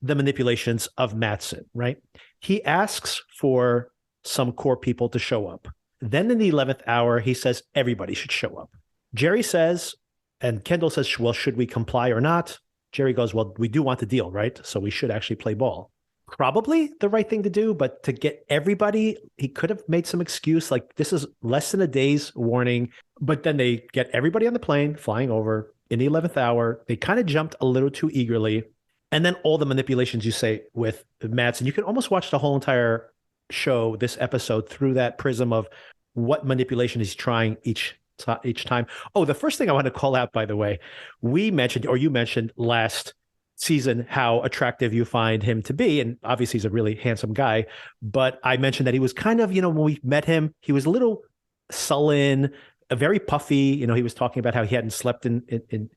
the manipulations of Matsson, right? He asks for some core people to show up. Then in the 11th hour, he says everybody should show up. Jerry says, and Kendall says, well, should we comply or not? Jerry goes, well, we do want the deal, right? So we should actually play ball. Probably the right thing to do, but to get everybody, he could have made some excuse like this is less than a day's warning, but then they get everybody on the plane flying over in the 11th hour. They kind of jumped a little too eagerly. And then all the manipulations you say with Matsson, you can almost watch the whole entire show, this episode, through that prism of what manipulation he's trying each time. Oh, the first thing I want to call out, by the way, you mentioned last season how attractive you find him to be. And obviously he's a really handsome guy. But I mentioned that he was kind of, you know, when we met him, he was a little sullen, very puffy. You know, he was talking about how he hadn't slept in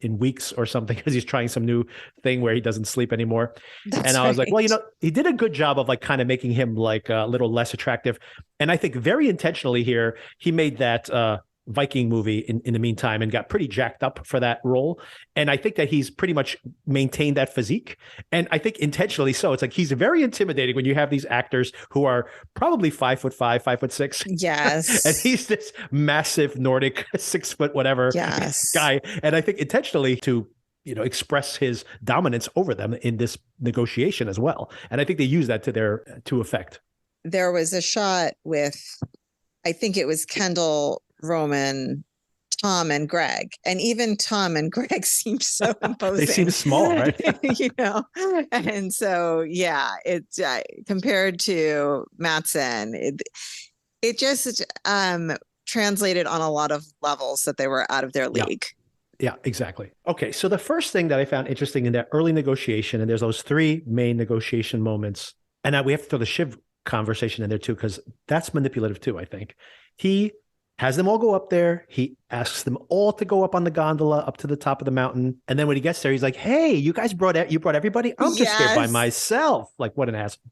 weeks or something because he's trying some new thing where he doesn't sleep anymore. I was like, well, you know, he did a good job of like kind of making him like a little less attractive. And I think very intentionally here, he made that Viking movie in the meantime and got pretty jacked up for that role. And I think that he's pretty much maintained that physique. And I think intentionally so. It's like he's very intimidating when you have these actors who are probably 5'5", 5'6". Yes. And he's this massive Nordic 6 foot whatever guy. And I think intentionally to, you know, express his dominance over them in this negotiation as well. And I think they use that to effect. There was a shot with, I think it was Kendall, Roman, Tom, and Greg. And even Tom and Greg seemed so imposing. They seem small, right? You know? And so, yeah, it's compared to Matsson, it just translated on a lot of levels that they were out of their league. Yeah, exactly. Okay, so the first thing that I found interesting in that early negotiation, and there's those 3 main negotiation moments, and now we have to throw the Shiv conversation in there too, because that's manipulative too, I think. He has them all go up there. He asks them all to go up on the gondola up to the top of the mountain. And then when he gets there, he's like, hey, you guys brought everybody? I'm just here by myself. Like, what an asshole.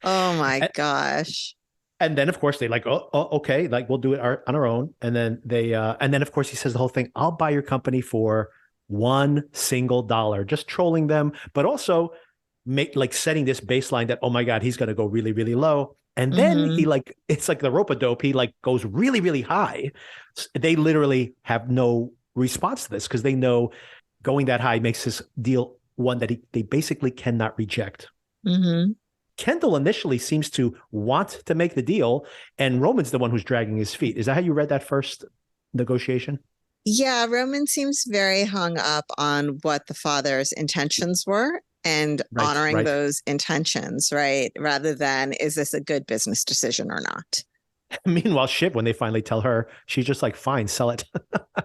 Oh my And, gosh. and then of course they like, oh, okay, like we'll do it on our own. And then and then of course he says the whole thing, I'll buy your company for $1, just trolling them, but also setting this baseline that, oh my God, he's going to go really, really low. And then he it's like the rope-a-dope. He like goes really, really high. They literally have no response to this because they know going that high makes this deal one that they basically cannot reject. Kendall initially seems to want to make the deal, and Roman's the one who's dragging his feet. Is that how you read that first negotiation? Yeah, Roman seems very hung up on what the father's intentions were and honoring those intentions, right? Rather than, is this a good business decision or not? Meanwhile, Shiv, when they finally tell her, she's just like, fine, sell it.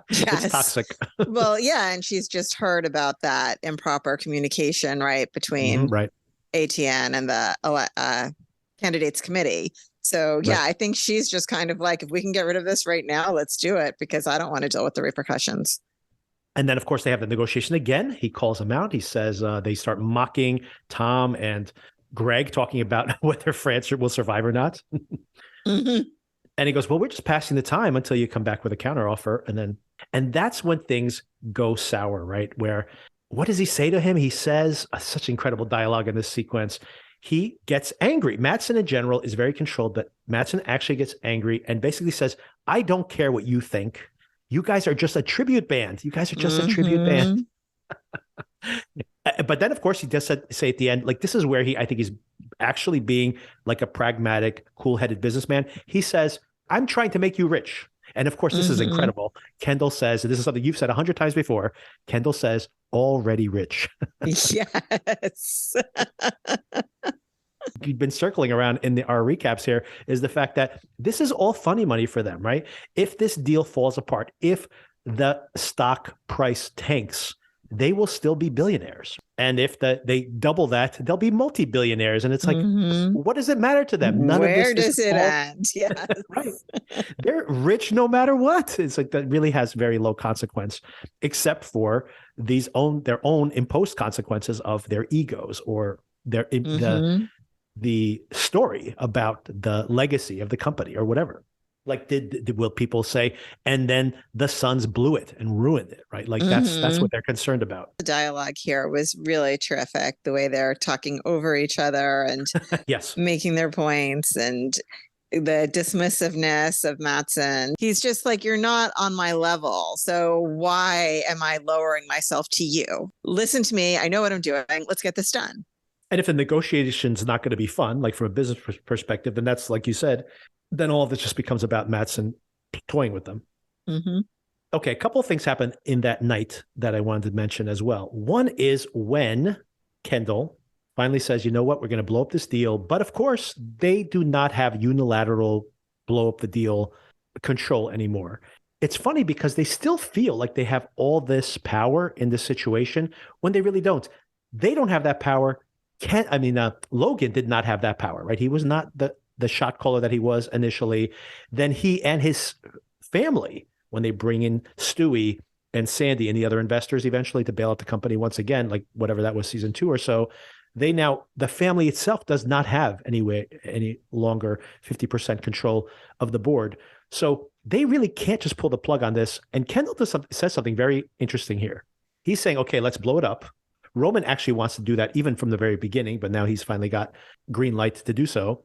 Yes. It's toxic. Well, yeah. And she's just heard about that improper communication, right, between ATN and the candidates committee. So, yeah, I think she's just kind of like, if we can get rid of this right now, let's do it, because I don't want to deal with the repercussions. And then, of course, they have the negotiation again. He calls them out. He says they start mocking Tom and Greg, talking about whether France will survive or not. And he goes, well, we're just passing the time until you come back with a counteroffer. And that's when things go sour, right? Where, what does he say to him? He says such incredible dialogue in this sequence. He gets angry. Matsson in general is very controlled, but Matsson actually gets angry and basically says, I don't care what you think. You guys are just a tribute band. You guys are just a tribute band. But then, of course, he does say at the end, like, this is where I think he's actually being like a pragmatic, cool-headed businessman. He says, I'm trying to make you rich. And of course, this is incredible. Kendall says, and this is something you've said 100 times before, Kendall says, already rich. Yes. You've been circling around in our recaps here is the fact that this is all funny money for them, right? If this deal falls apart, if the stock price tanks, they will still be billionaires. And if they double that, they'll be multi-billionaires. And it's like, what does it matter to them? None Where of this does it end? Yes. Right. They're rich no matter what. It's like that really has very low consequence, except for their own imposed consequences of their egos or their the story about the legacy of the company or whatever. Like, will people say, and then the Suns blew it and ruined it, right? Like that's what they're concerned about. The dialogue here was really terrific. The way they're talking over each other and making their points, and the dismissiveness of Matsson. He's just like, you're not on my level. So why am I lowering myself to you? Listen to me. I know what I'm doing. Let's get this done. And if the negotiation's not going to be fun, like from a business perspective, then that's, like you said, then all of this just becomes about Matsson toying with them. Okay, a couple of things happen in that night that I wanted to mention as well. One is when Kendall finally says, you know what, we're going to blow up this deal. But of course, they do not have unilateral blow up the deal control anymore. It's funny because they still feel like they have all this power in this situation when they really don't. They don't have that power. Logan did not have that power, right? He was not the shot caller that he was initially. Then he and his family, when they bring in Stewie and Sandy and the other investors eventually to bail out the company once again, like whatever that was, season 2 or so, the family itself does not have any longer 50% control of the board. So they really can't just pull the plug on this. And Kendall says something very interesting here. He's saying, okay, let's blow it up. Roman actually wants to do that even from the very beginning, but now he's finally got green light to do so.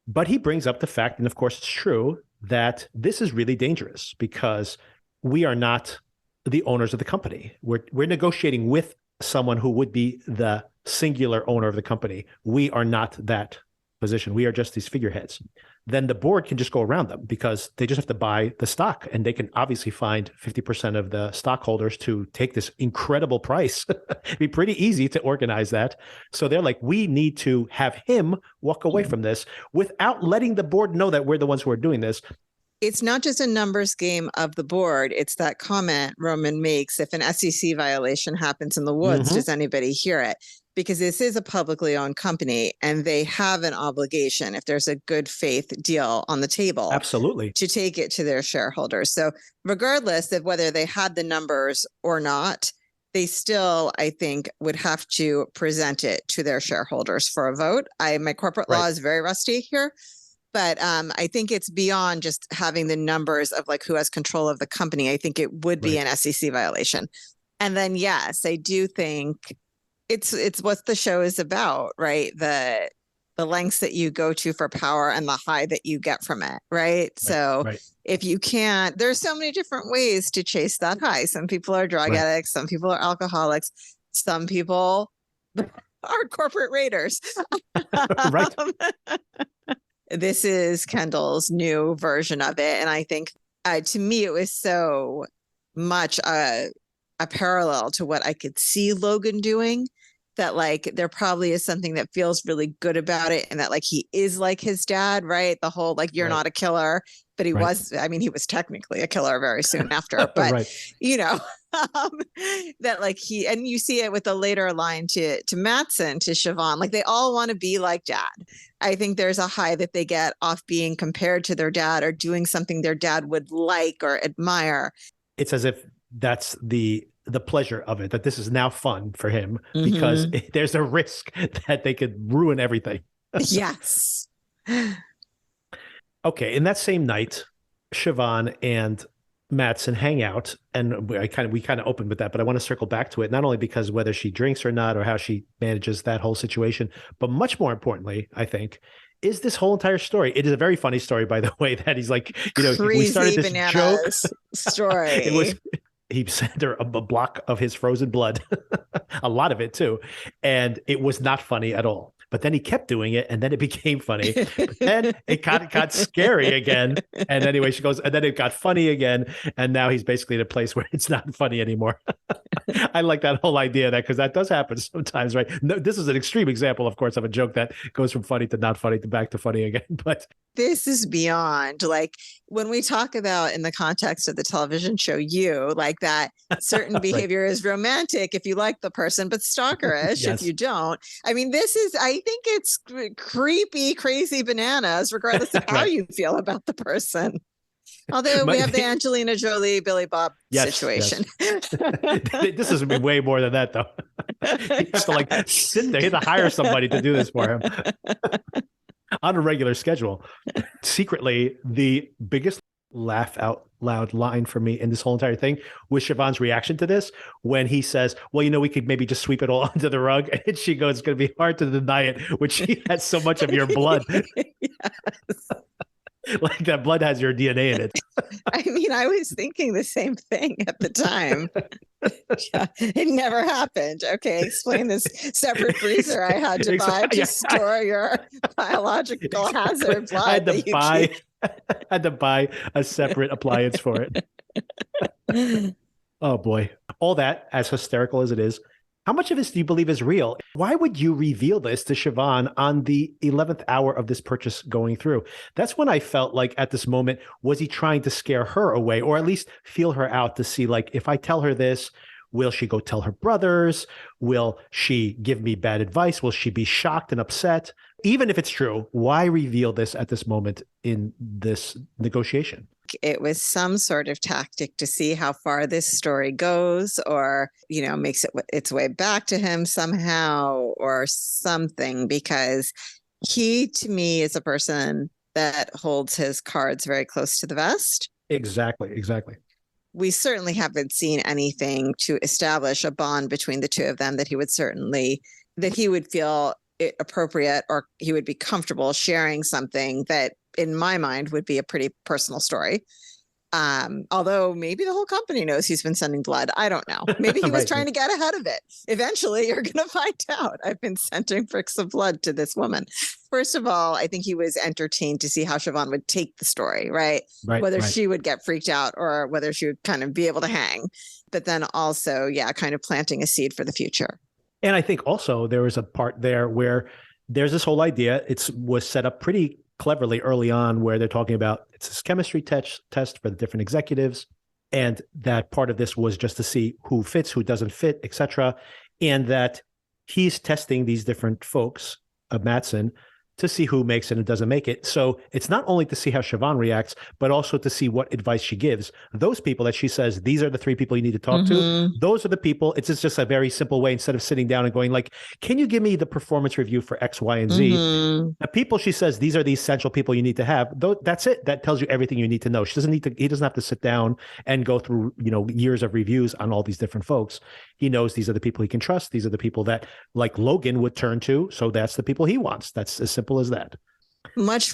But he brings up the fact, and of course it's true, that this is really dangerous because we are not the owners of the company. We're negotiating with someone who would be the singular owner of the company. We are not that position. We are just these figureheads. Then the board can just go around them because they just have to buy the stock, and they can obviously find 50% of the stockholders to take this incredible price. It'd be pretty easy to organize that. So they're like, we need to have him walk away from this without letting the board know that we're the ones who are doing this. It's not just a numbers game of the board. It's that comment Roman makes, if an SEC violation happens in the woods, does anybody hear it? Because this is a publicly owned company and they have an obligation, if there's a good faith deal on the table, absolutely, to take it to their shareholders. So regardless of whether they had the numbers or not, they still, I think, would have to present it to their shareholders for a vote. My corporate law is very rusty here, but I think it's beyond just having the numbers of like who has control of the company. I think it would be an SEC violation. And then, yes, I do think it's what the show is about, right? The lengths that you go to for power and the high that you get from it, right? So if you can't, there's so many different ways to chase that high. Some people are drug addicts, some people are alcoholics, some people are corporate raiders. Right. This is Kendall's new version of it. And I think to me, it was so much a parallel to what I could see Logan doing, that like there probably is something that feels really good about it, and that like he is like his dad, right? The whole like you're not a killer, but he was, I mean, he was technically a killer very soon after, but you know, that like and you see it with the later line to Matsson, to Siobhan, like they all want to be like dad. I think there's a high that they get off being compared to their dad or doing something their dad would like or admire. It's as if that's the pleasure of it, that this is now fun for him because there's a risk that they could ruin everything. Yes. Okay. In that same night, Siobhan and Matsson hang out, and we kind of opened with that, but I want to circle back to it, not only because whether she drinks or not, or how she manages that whole situation, but much more importantly, I think, is this whole entire story. It is a very funny story, by the way, that he's like, you know, crazy we started this joke story. It was, he sent her a block of his frozen blood, a lot of it too. And it was not funny at all. But then he kept doing it, and then it became funny. But then it got scary again. And anyway, she goes, and then it got funny again. And now he's basically in a place where it's not funny anymore. I like that whole idea of that, because that does happen sometimes, right? No, this is an extreme example, of course, of a joke that goes from funny to not funny to back to funny again. But this is beyond, like, when we talk about in the context of the television show You, like that certain behavior is romantic if you like the person, but stalkerish if you don't. I mean, this is, I think it's creepy, crazy bananas, regardless of how you feel about the person. Although we have the Angelina Jolie, Billy Bob situation. Yes. This is way more than that, though. You have to like sit there, you have to hire somebody to do this for him on a regular schedule. Secretly, the biggest laugh out loud line for me in this whole entire thing was Siobhan's reaction to this, when he says, well, you know, we could maybe just sweep it all under the rug. And she goes, it's going to be hard to deny it when she has so much of your blood. Yes. Like that blood has your DNA in it. I mean, I was thinking the same thing at the time. Yeah, it never happened. Okay, explain this separate freezer I had to buy to store your biological hazard blood. I had to buy a separate appliance for it. Oh boy. All that, as hysterical as it is, how much of this do you believe is real? Why would you reveal this to Siobhan on the 11th hour of this purchase going through? That's when I felt like at this moment, was he trying to scare her away, or at least feel her out to see, like, if I tell her this, will she go tell her brothers? Will she give me bad advice? Will she be shocked and upset? Even if it's true, why reveal this at this moment in this negotiation? It was some sort of tactic to see how far this story goes, or, you know, makes it its way back to him somehow or something, because he, to me, is a person that holds his cards very close to the vest. Exactly. We certainly haven't seen anything to establish a bond between the two of them that he would feel it appropriate, or he would be comfortable sharing something that, in my mind, would be a pretty personal story. Although maybe the whole company knows he's been sending blood. I don't know. Maybe he was trying to get ahead of it. Eventually, you're going to find out. I've been sending bricks of blood to this woman. First of all, I think he was entertained to see how Siobhan would take the story, right? Whether she would get freaked out or whether she would kind of be able to hang. But then also, kind of planting a seed for the future. And I think also there was a part there where there's this whole idea. It was set up pretty cleverly early on, where they're talking about it's this chemistry test for the different executives. And that part of this was just to see who fits, who doesn't fit, etc. And that he's testing these different folks of Matsson to see who makes it and doesn't make it. So it's not only to see how Siobhan reacts, but also to see what advice she gives. Those people that she says, these are the 3 people you need to talk to. Those are the people. It's just a very simple way, instead of sitting down and going like, can you give me the performance review for X, Y, and Z? The people she says, these are the essential people you need to have. That's it. That tells you everything you need to know. He doesn't have to sit down and go through, years of reviews on all these different folks. He knows these are the people he can trust. These are the people that, like Logan, would turn to. So that's the people he wants. That's as simple as that. Much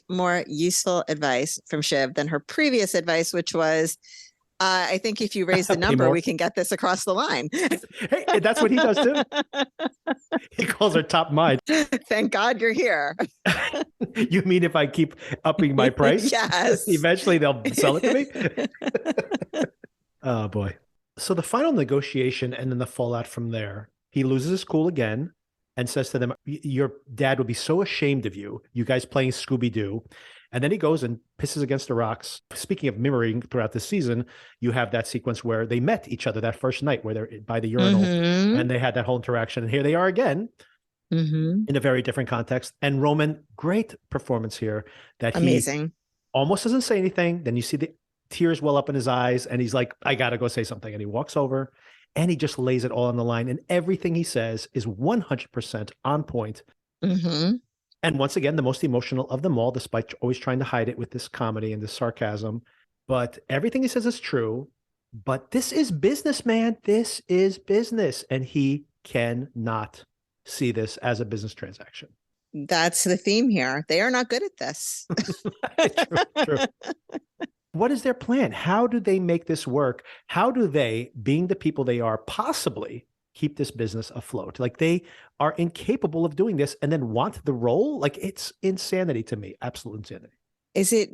more useful advice from Shiv than her previous advice, which was, I think if you raise the number, we can get this across the line. Hey, that's what he does too. He calls her top mind. Thank God you're here. You mean if I keep upping my price? Yes. Eventually they'll sell it to me? Oh boy. So the final negotiation and then the fallout from there, he loses his cool again and says to them, your dad would be so ashamed of you, you guys playing Scooby-Doo. And then he goes and pisses against the rocks. Speaking of mirroring throughout the season, you have that sequence where they met each other that first night where they're by the urinal and they had that whole interaction. And here they are again in a very different context. And Roman, great performance here that Amazing. He almost doesn't say anything. Then you see the tears well up in his eyes and he's like, I got to go say something. And he walks over and he just lays it all on the line. And everything he says is 100% on point. And once again, the most emotional of them all, despite always trying to hide it with this comedy and this sarcasm. But everything he says is true. But this is business, man. This is business. And he cannot see this as a business transaction. That's the theme here. They are not good at this. True. What is their plan? How do they make this work? How do they, being the people they are, possibly keep this business afloat? Like, they are incapable of doing this and then want the role. Like, it's insanity to me. Absolute insanity. Is it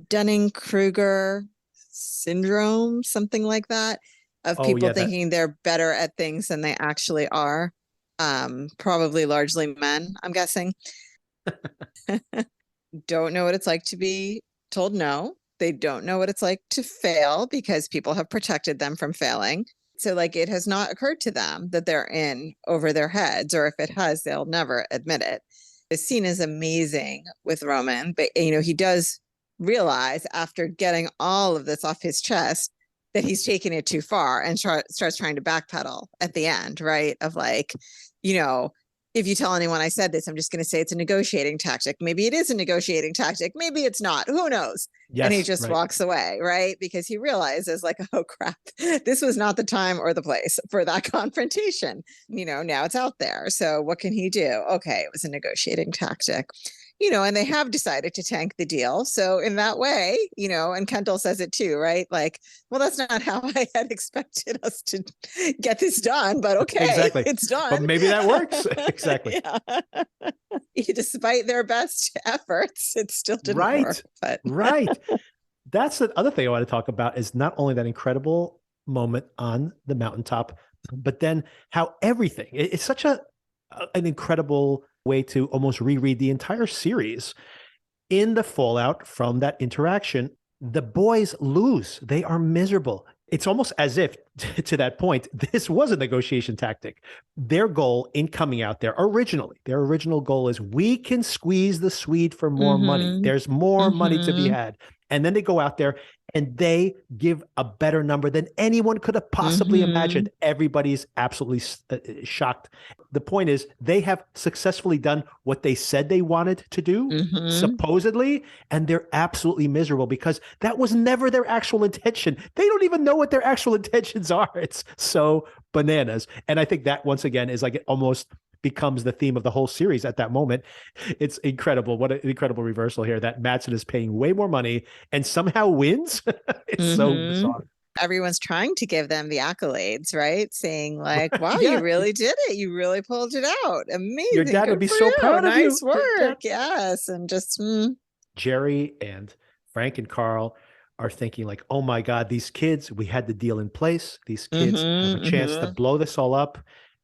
Dunning-Kruger syndrome? Something like that, of people thinking they're better at things than they actually are. Probably largely men, I'm guessing. Don't know what it's like to be told no. They don't know what it's like to fail because people have protected them from failing. So like, it has not occurred to them that they're in over their heads, or if it has, they'll never admit it. The scene is amazing with Roman, but he does realize after getting all of this off his chest that he's taken it too far and starts trying to backpedal at the end, right? Of like, if you tell anyone I said this, I'm just going to say it's a negotiating tactic. Maybe it is a negotiating tactic. Maybe it's not. Who knows? Yes, and he just walks away, right? Because he realizes like, oh crap, this was not the time or the place for that confrontation. Now it's out there. So what can he do? Okay, it was a negotiating tactic. And they have decided to tank the deal. So in that way, and Kendall says it too, right? Like, well, that's not how I had expected us to get this done, but okay, exactly. It's done. But maybe that works. Exactly. Despite their best efforts, it still didn't work. But Right. That's the other thing I want to talk about, is not only that incredible moment on the mountaintop, but then how everything, it's such an incredible way to almost reread the entire series. In the fallout from that interaction, the boys lose. They are miserable. It's almost as if, to that point, this was a negotiation tactic. Their goal in coming out there originally, their original goal is, we can squeeze the Swede for more money. There's more money to be had. And then they go out there and they give a better number than anyone could have possibly imagined. Everybody's absolutely shocked. The point is, they have successfully done what they said they wanted to do, supposedly, and they're absolutely miserable because that was never their actual intention. They don't even know what their actual intentions are. It's so bananas. And I think that, once again, is like, it almost becomes the theme of the whole series at that moment. It's incredible. What an incredible reversal here, that Matsson is paying way more money and somehow wins. It's so bizarre. Everyone's trying to give them the accolades, right? Saying like, wow, you really did it. You really pulled it out. Amazing. Your dad would be so proud of you. Nice work. Yes. And just Jerry and Frank and Carl are thinking like, oh my God, these kids, we had the deal in place. These kids have a chance to blow this all up.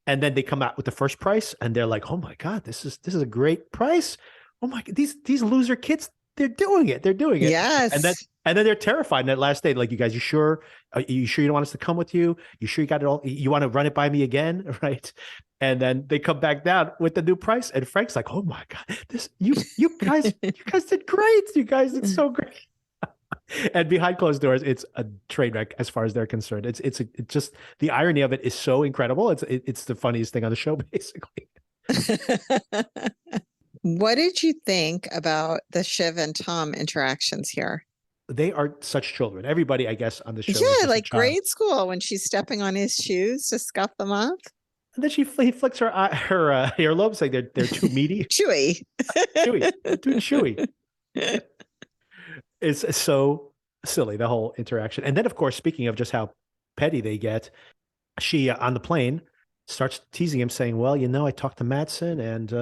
And then they come out with the first price and they're like, oh my God, this is a great price. Oh my God, these loser kids, they're doing it. They're doing it. Yes. And then And then they're terrified in that last day. Like, you guys, you sure? You sure you don't want us to come with you? You sure you got it all? You want to run it by me again? Right. And then they come back down with the new price. And Frank's like, oh my God, you guys did great. You guys did so great. And behind closed doors, it's a train wreck as far as they're concerned. It's just the irony of it is so incredible. It's the funniest thing on the show, basically. What did you think about the Shiv and Tom interactions here? They are such children. Everybody, I guess, on the show. Yeah, like grade school when she's stepping on his shoes to scuff them up. And then he flicks her earlobe, saying they're too meaty. Chewy. Chewy. Too chewy. It's so silly, the whole interaction. And then, of course, speaking of just how petty they get, she, on the plane, starts teasing him, saying, well, I talked to Madsen, and,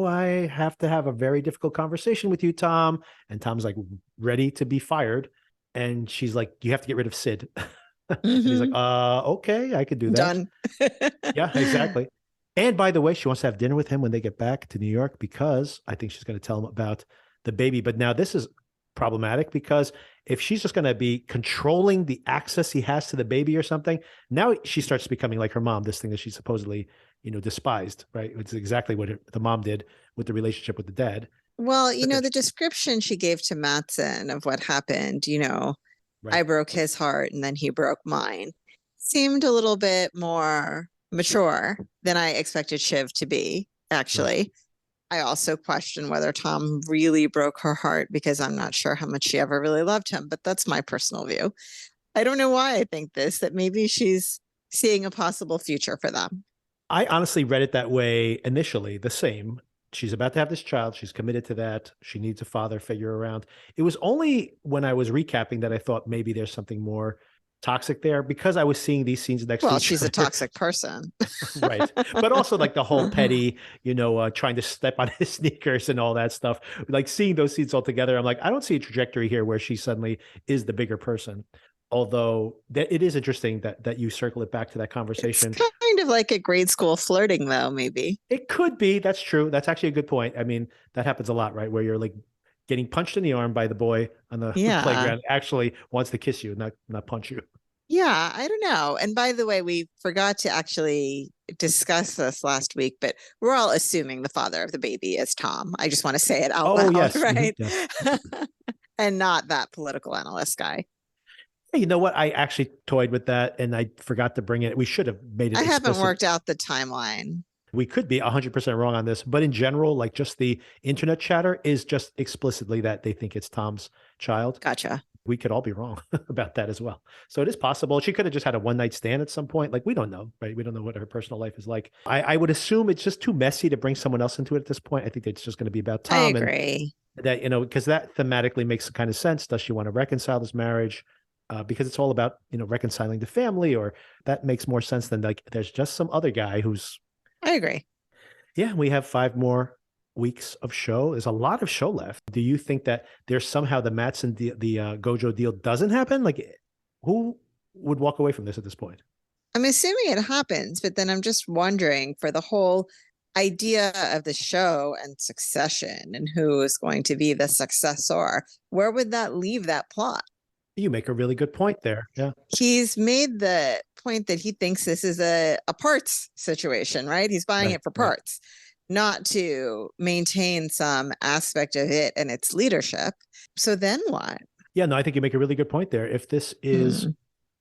I have to have a very difficult conversation with you, Tom. And Tom's like ready to be fired. And she's like, you have to get rid of Sid. And he's like, okay, I could do that. Done. Yeah, exactly. And by the way, she wants to have dinner with him when they get back to New York, because I think she's going to tell him about the baby. But now this is problematic, because if she's just going to be controlling the access he has to the baby or something, now she starts becoming like her mom, this thing that she supposedly, despised, right? It's exactly what the mom did with the relationship with the dad. Well, the description she gave to Madsen of what happened, right. I broke his heart and then he broke mine, seemed a little bit more mature than I expected Shiv to be, actually. Right. I also question whether Tom really broke her heart, because I'm not sure how much she ever really loved him, but that's my personal view. I don't know why I think this, that maybe she's seeing a possible future for them. I honestly read it that way initially, the same. She's about to have this child. She's committed to that. She needs a father figure around. It was only when I was recapping that I thought maybe there's something more toxic there, because I was seeing these scenes next to each other. Well, she's a toxic person. Right. But also like the whole petty, trying to step on his sneakers and all that stuff. Like seeing those scenes all together, I'm like, I don't see a trajectory here where she suddenly is the bigger person. Although it is interesting that you circle it back to that conversation. It's kind of like a grade school flirting, though, maybe. It could be. That's true. That's actually a good point. I mean, that happens a lot, right? Where you're like getting punched in the arm by the boy on the playground, actually wants to kiss you, not punch you. Yeah, I don't know. And by the way, we forgot to actually discuss this last week, but we're all assuming the father of the baby is Tom. I just want to say it out loud, yes. Right? Yes. And not that political analyst guy. Hey, you know what? I actually toyed with that and I forgot to bring it. We should have made it. I haven't worked out the timeline. We could be 100% wrong on this, but in general, like just the internet chatter is just explicitly that they think it's Tom's child. Gotcha. We could all be wrong about that as well. So it is possible. She could have just had a one-night stand at some point. Like, we don't know, right? We don't know what her personal life is like. I would assume it's just too messy to bring someone else into it at this point. I think it's just going to be about Tom. I agree. And that, because that thematically makes kind of sense. Does she want to reconcile this marriage? Because it's all about, reconciling the family, or that makes more sense than like, there's just some other guy who's. I agree. Yeah, we have 5 more weeks of show. There's a lot of show left. Do you think that there's somehow the Madsen, the Gojo deal doesn't happen? Like, who would walk away from this at this point? I'm assuming it happens, but then I'm just wondering, for the whole idea of the show and succession and who is going to be the successor, where would that leave that plot? You make a really good point there. Yeah. He's made the point that he thinks this is a parts situation, right? He's buying it for parts, not to maintain some aspect of it and its leadership. So then what? Yeah, no, I think you make a really good point there. If this is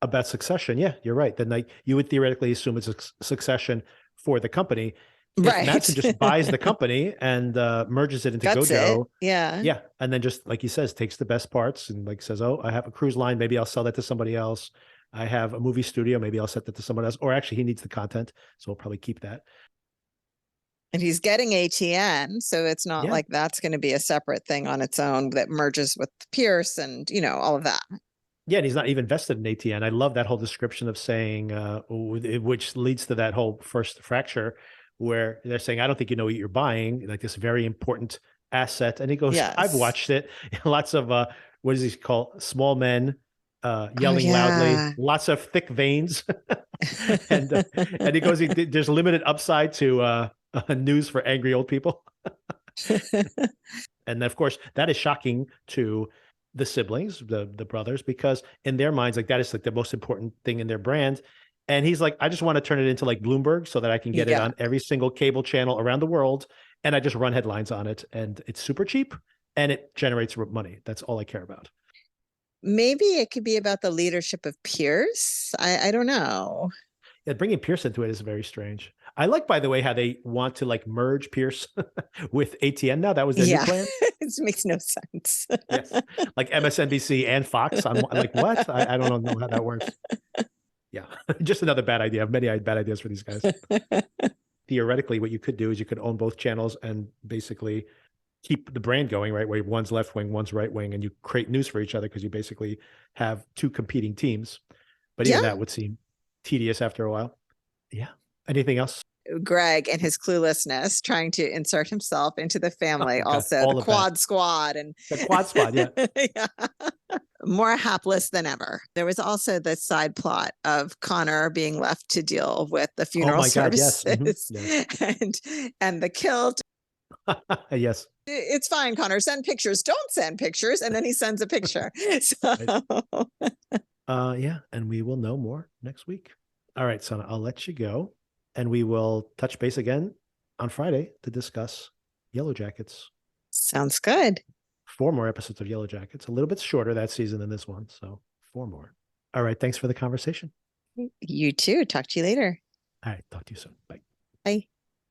about succession, yeah, you're right. Then you would theoretically assume it's a succession for the company. If Madsen just buys the company and merges it into Gojo. Yeah. And then just, like he says, takes the best parts and like says, oh, I have a cruise line. Maybe I'll sell that to somebody else. I have a movie studio. Maybe I'll set that to someone else. Or actually, he needs the content. So we'll probably keep that. And he's getting ATN. So it's not like that's going to be a separate thing on its own that merges with Pierce and, all of that. Yeah, and he's not even vested in ATN. I love that whole description of saying, which leads to that whole first fracture, where they're saying, I don't think you know what you're buying, like this very important asset. And he goes, I've watched it. Lots of, what does he call, small men yelling loudly, lots of thick veins. and he goes, there's limited upside to news for angry old people. And then, of course, that is shocking to the siblings, the brothers, because in their minds, like that is like the most important thing in their brand. And he's like, I just want to turn it into like Bloomberg so that I can get it on every single cable channel around the world. And I just run headlines on it. And it's super cheap and it generates money. That's all I care about. Maybe it could be about the leadership of Pierce. I don't know. Yeah, bringing Pierce into it is very strange. I like, by the way, how they want to like merge Pierce with ATN now. That was their new plan. It makes no sense. Yes, like MSNBC and Fox. I'm like, what? I don't know how that works. Yeah, just another bad idea. Many bad ideas for these guys. Theoretically, what you could do is you could own both channels and basically keep the brand going, right? Where one's left wing, one's right wing, and you create news for each other because you basically have two competing teams. But even that would seem tedious after a while. Yeah. Anything else? Greg and his cluelessness trying to insert himself into the family. Also, the quad squad and the quad squad. Yeah. Yeah. More hapless than ever. There was also the side plot of Connor being left to deal with the funeral services. Yes. Yes. And the kilt. Yes. It's fine, Connor. Send pictures. Don't send pictures. And then he sends a picture. So. Yeah. And we will know more next week. All right, Sona, I'll let you go. And we will touch base again on Friday to discuss Yellow Jackets. Sounds good. 4 more episodes of Yellow Jackets. A little bit shorter that season than this one. So 4 more. All right. Thanks for the conversation. You too. Talk to you later. All right. Talk to you soon. Bye. Bye.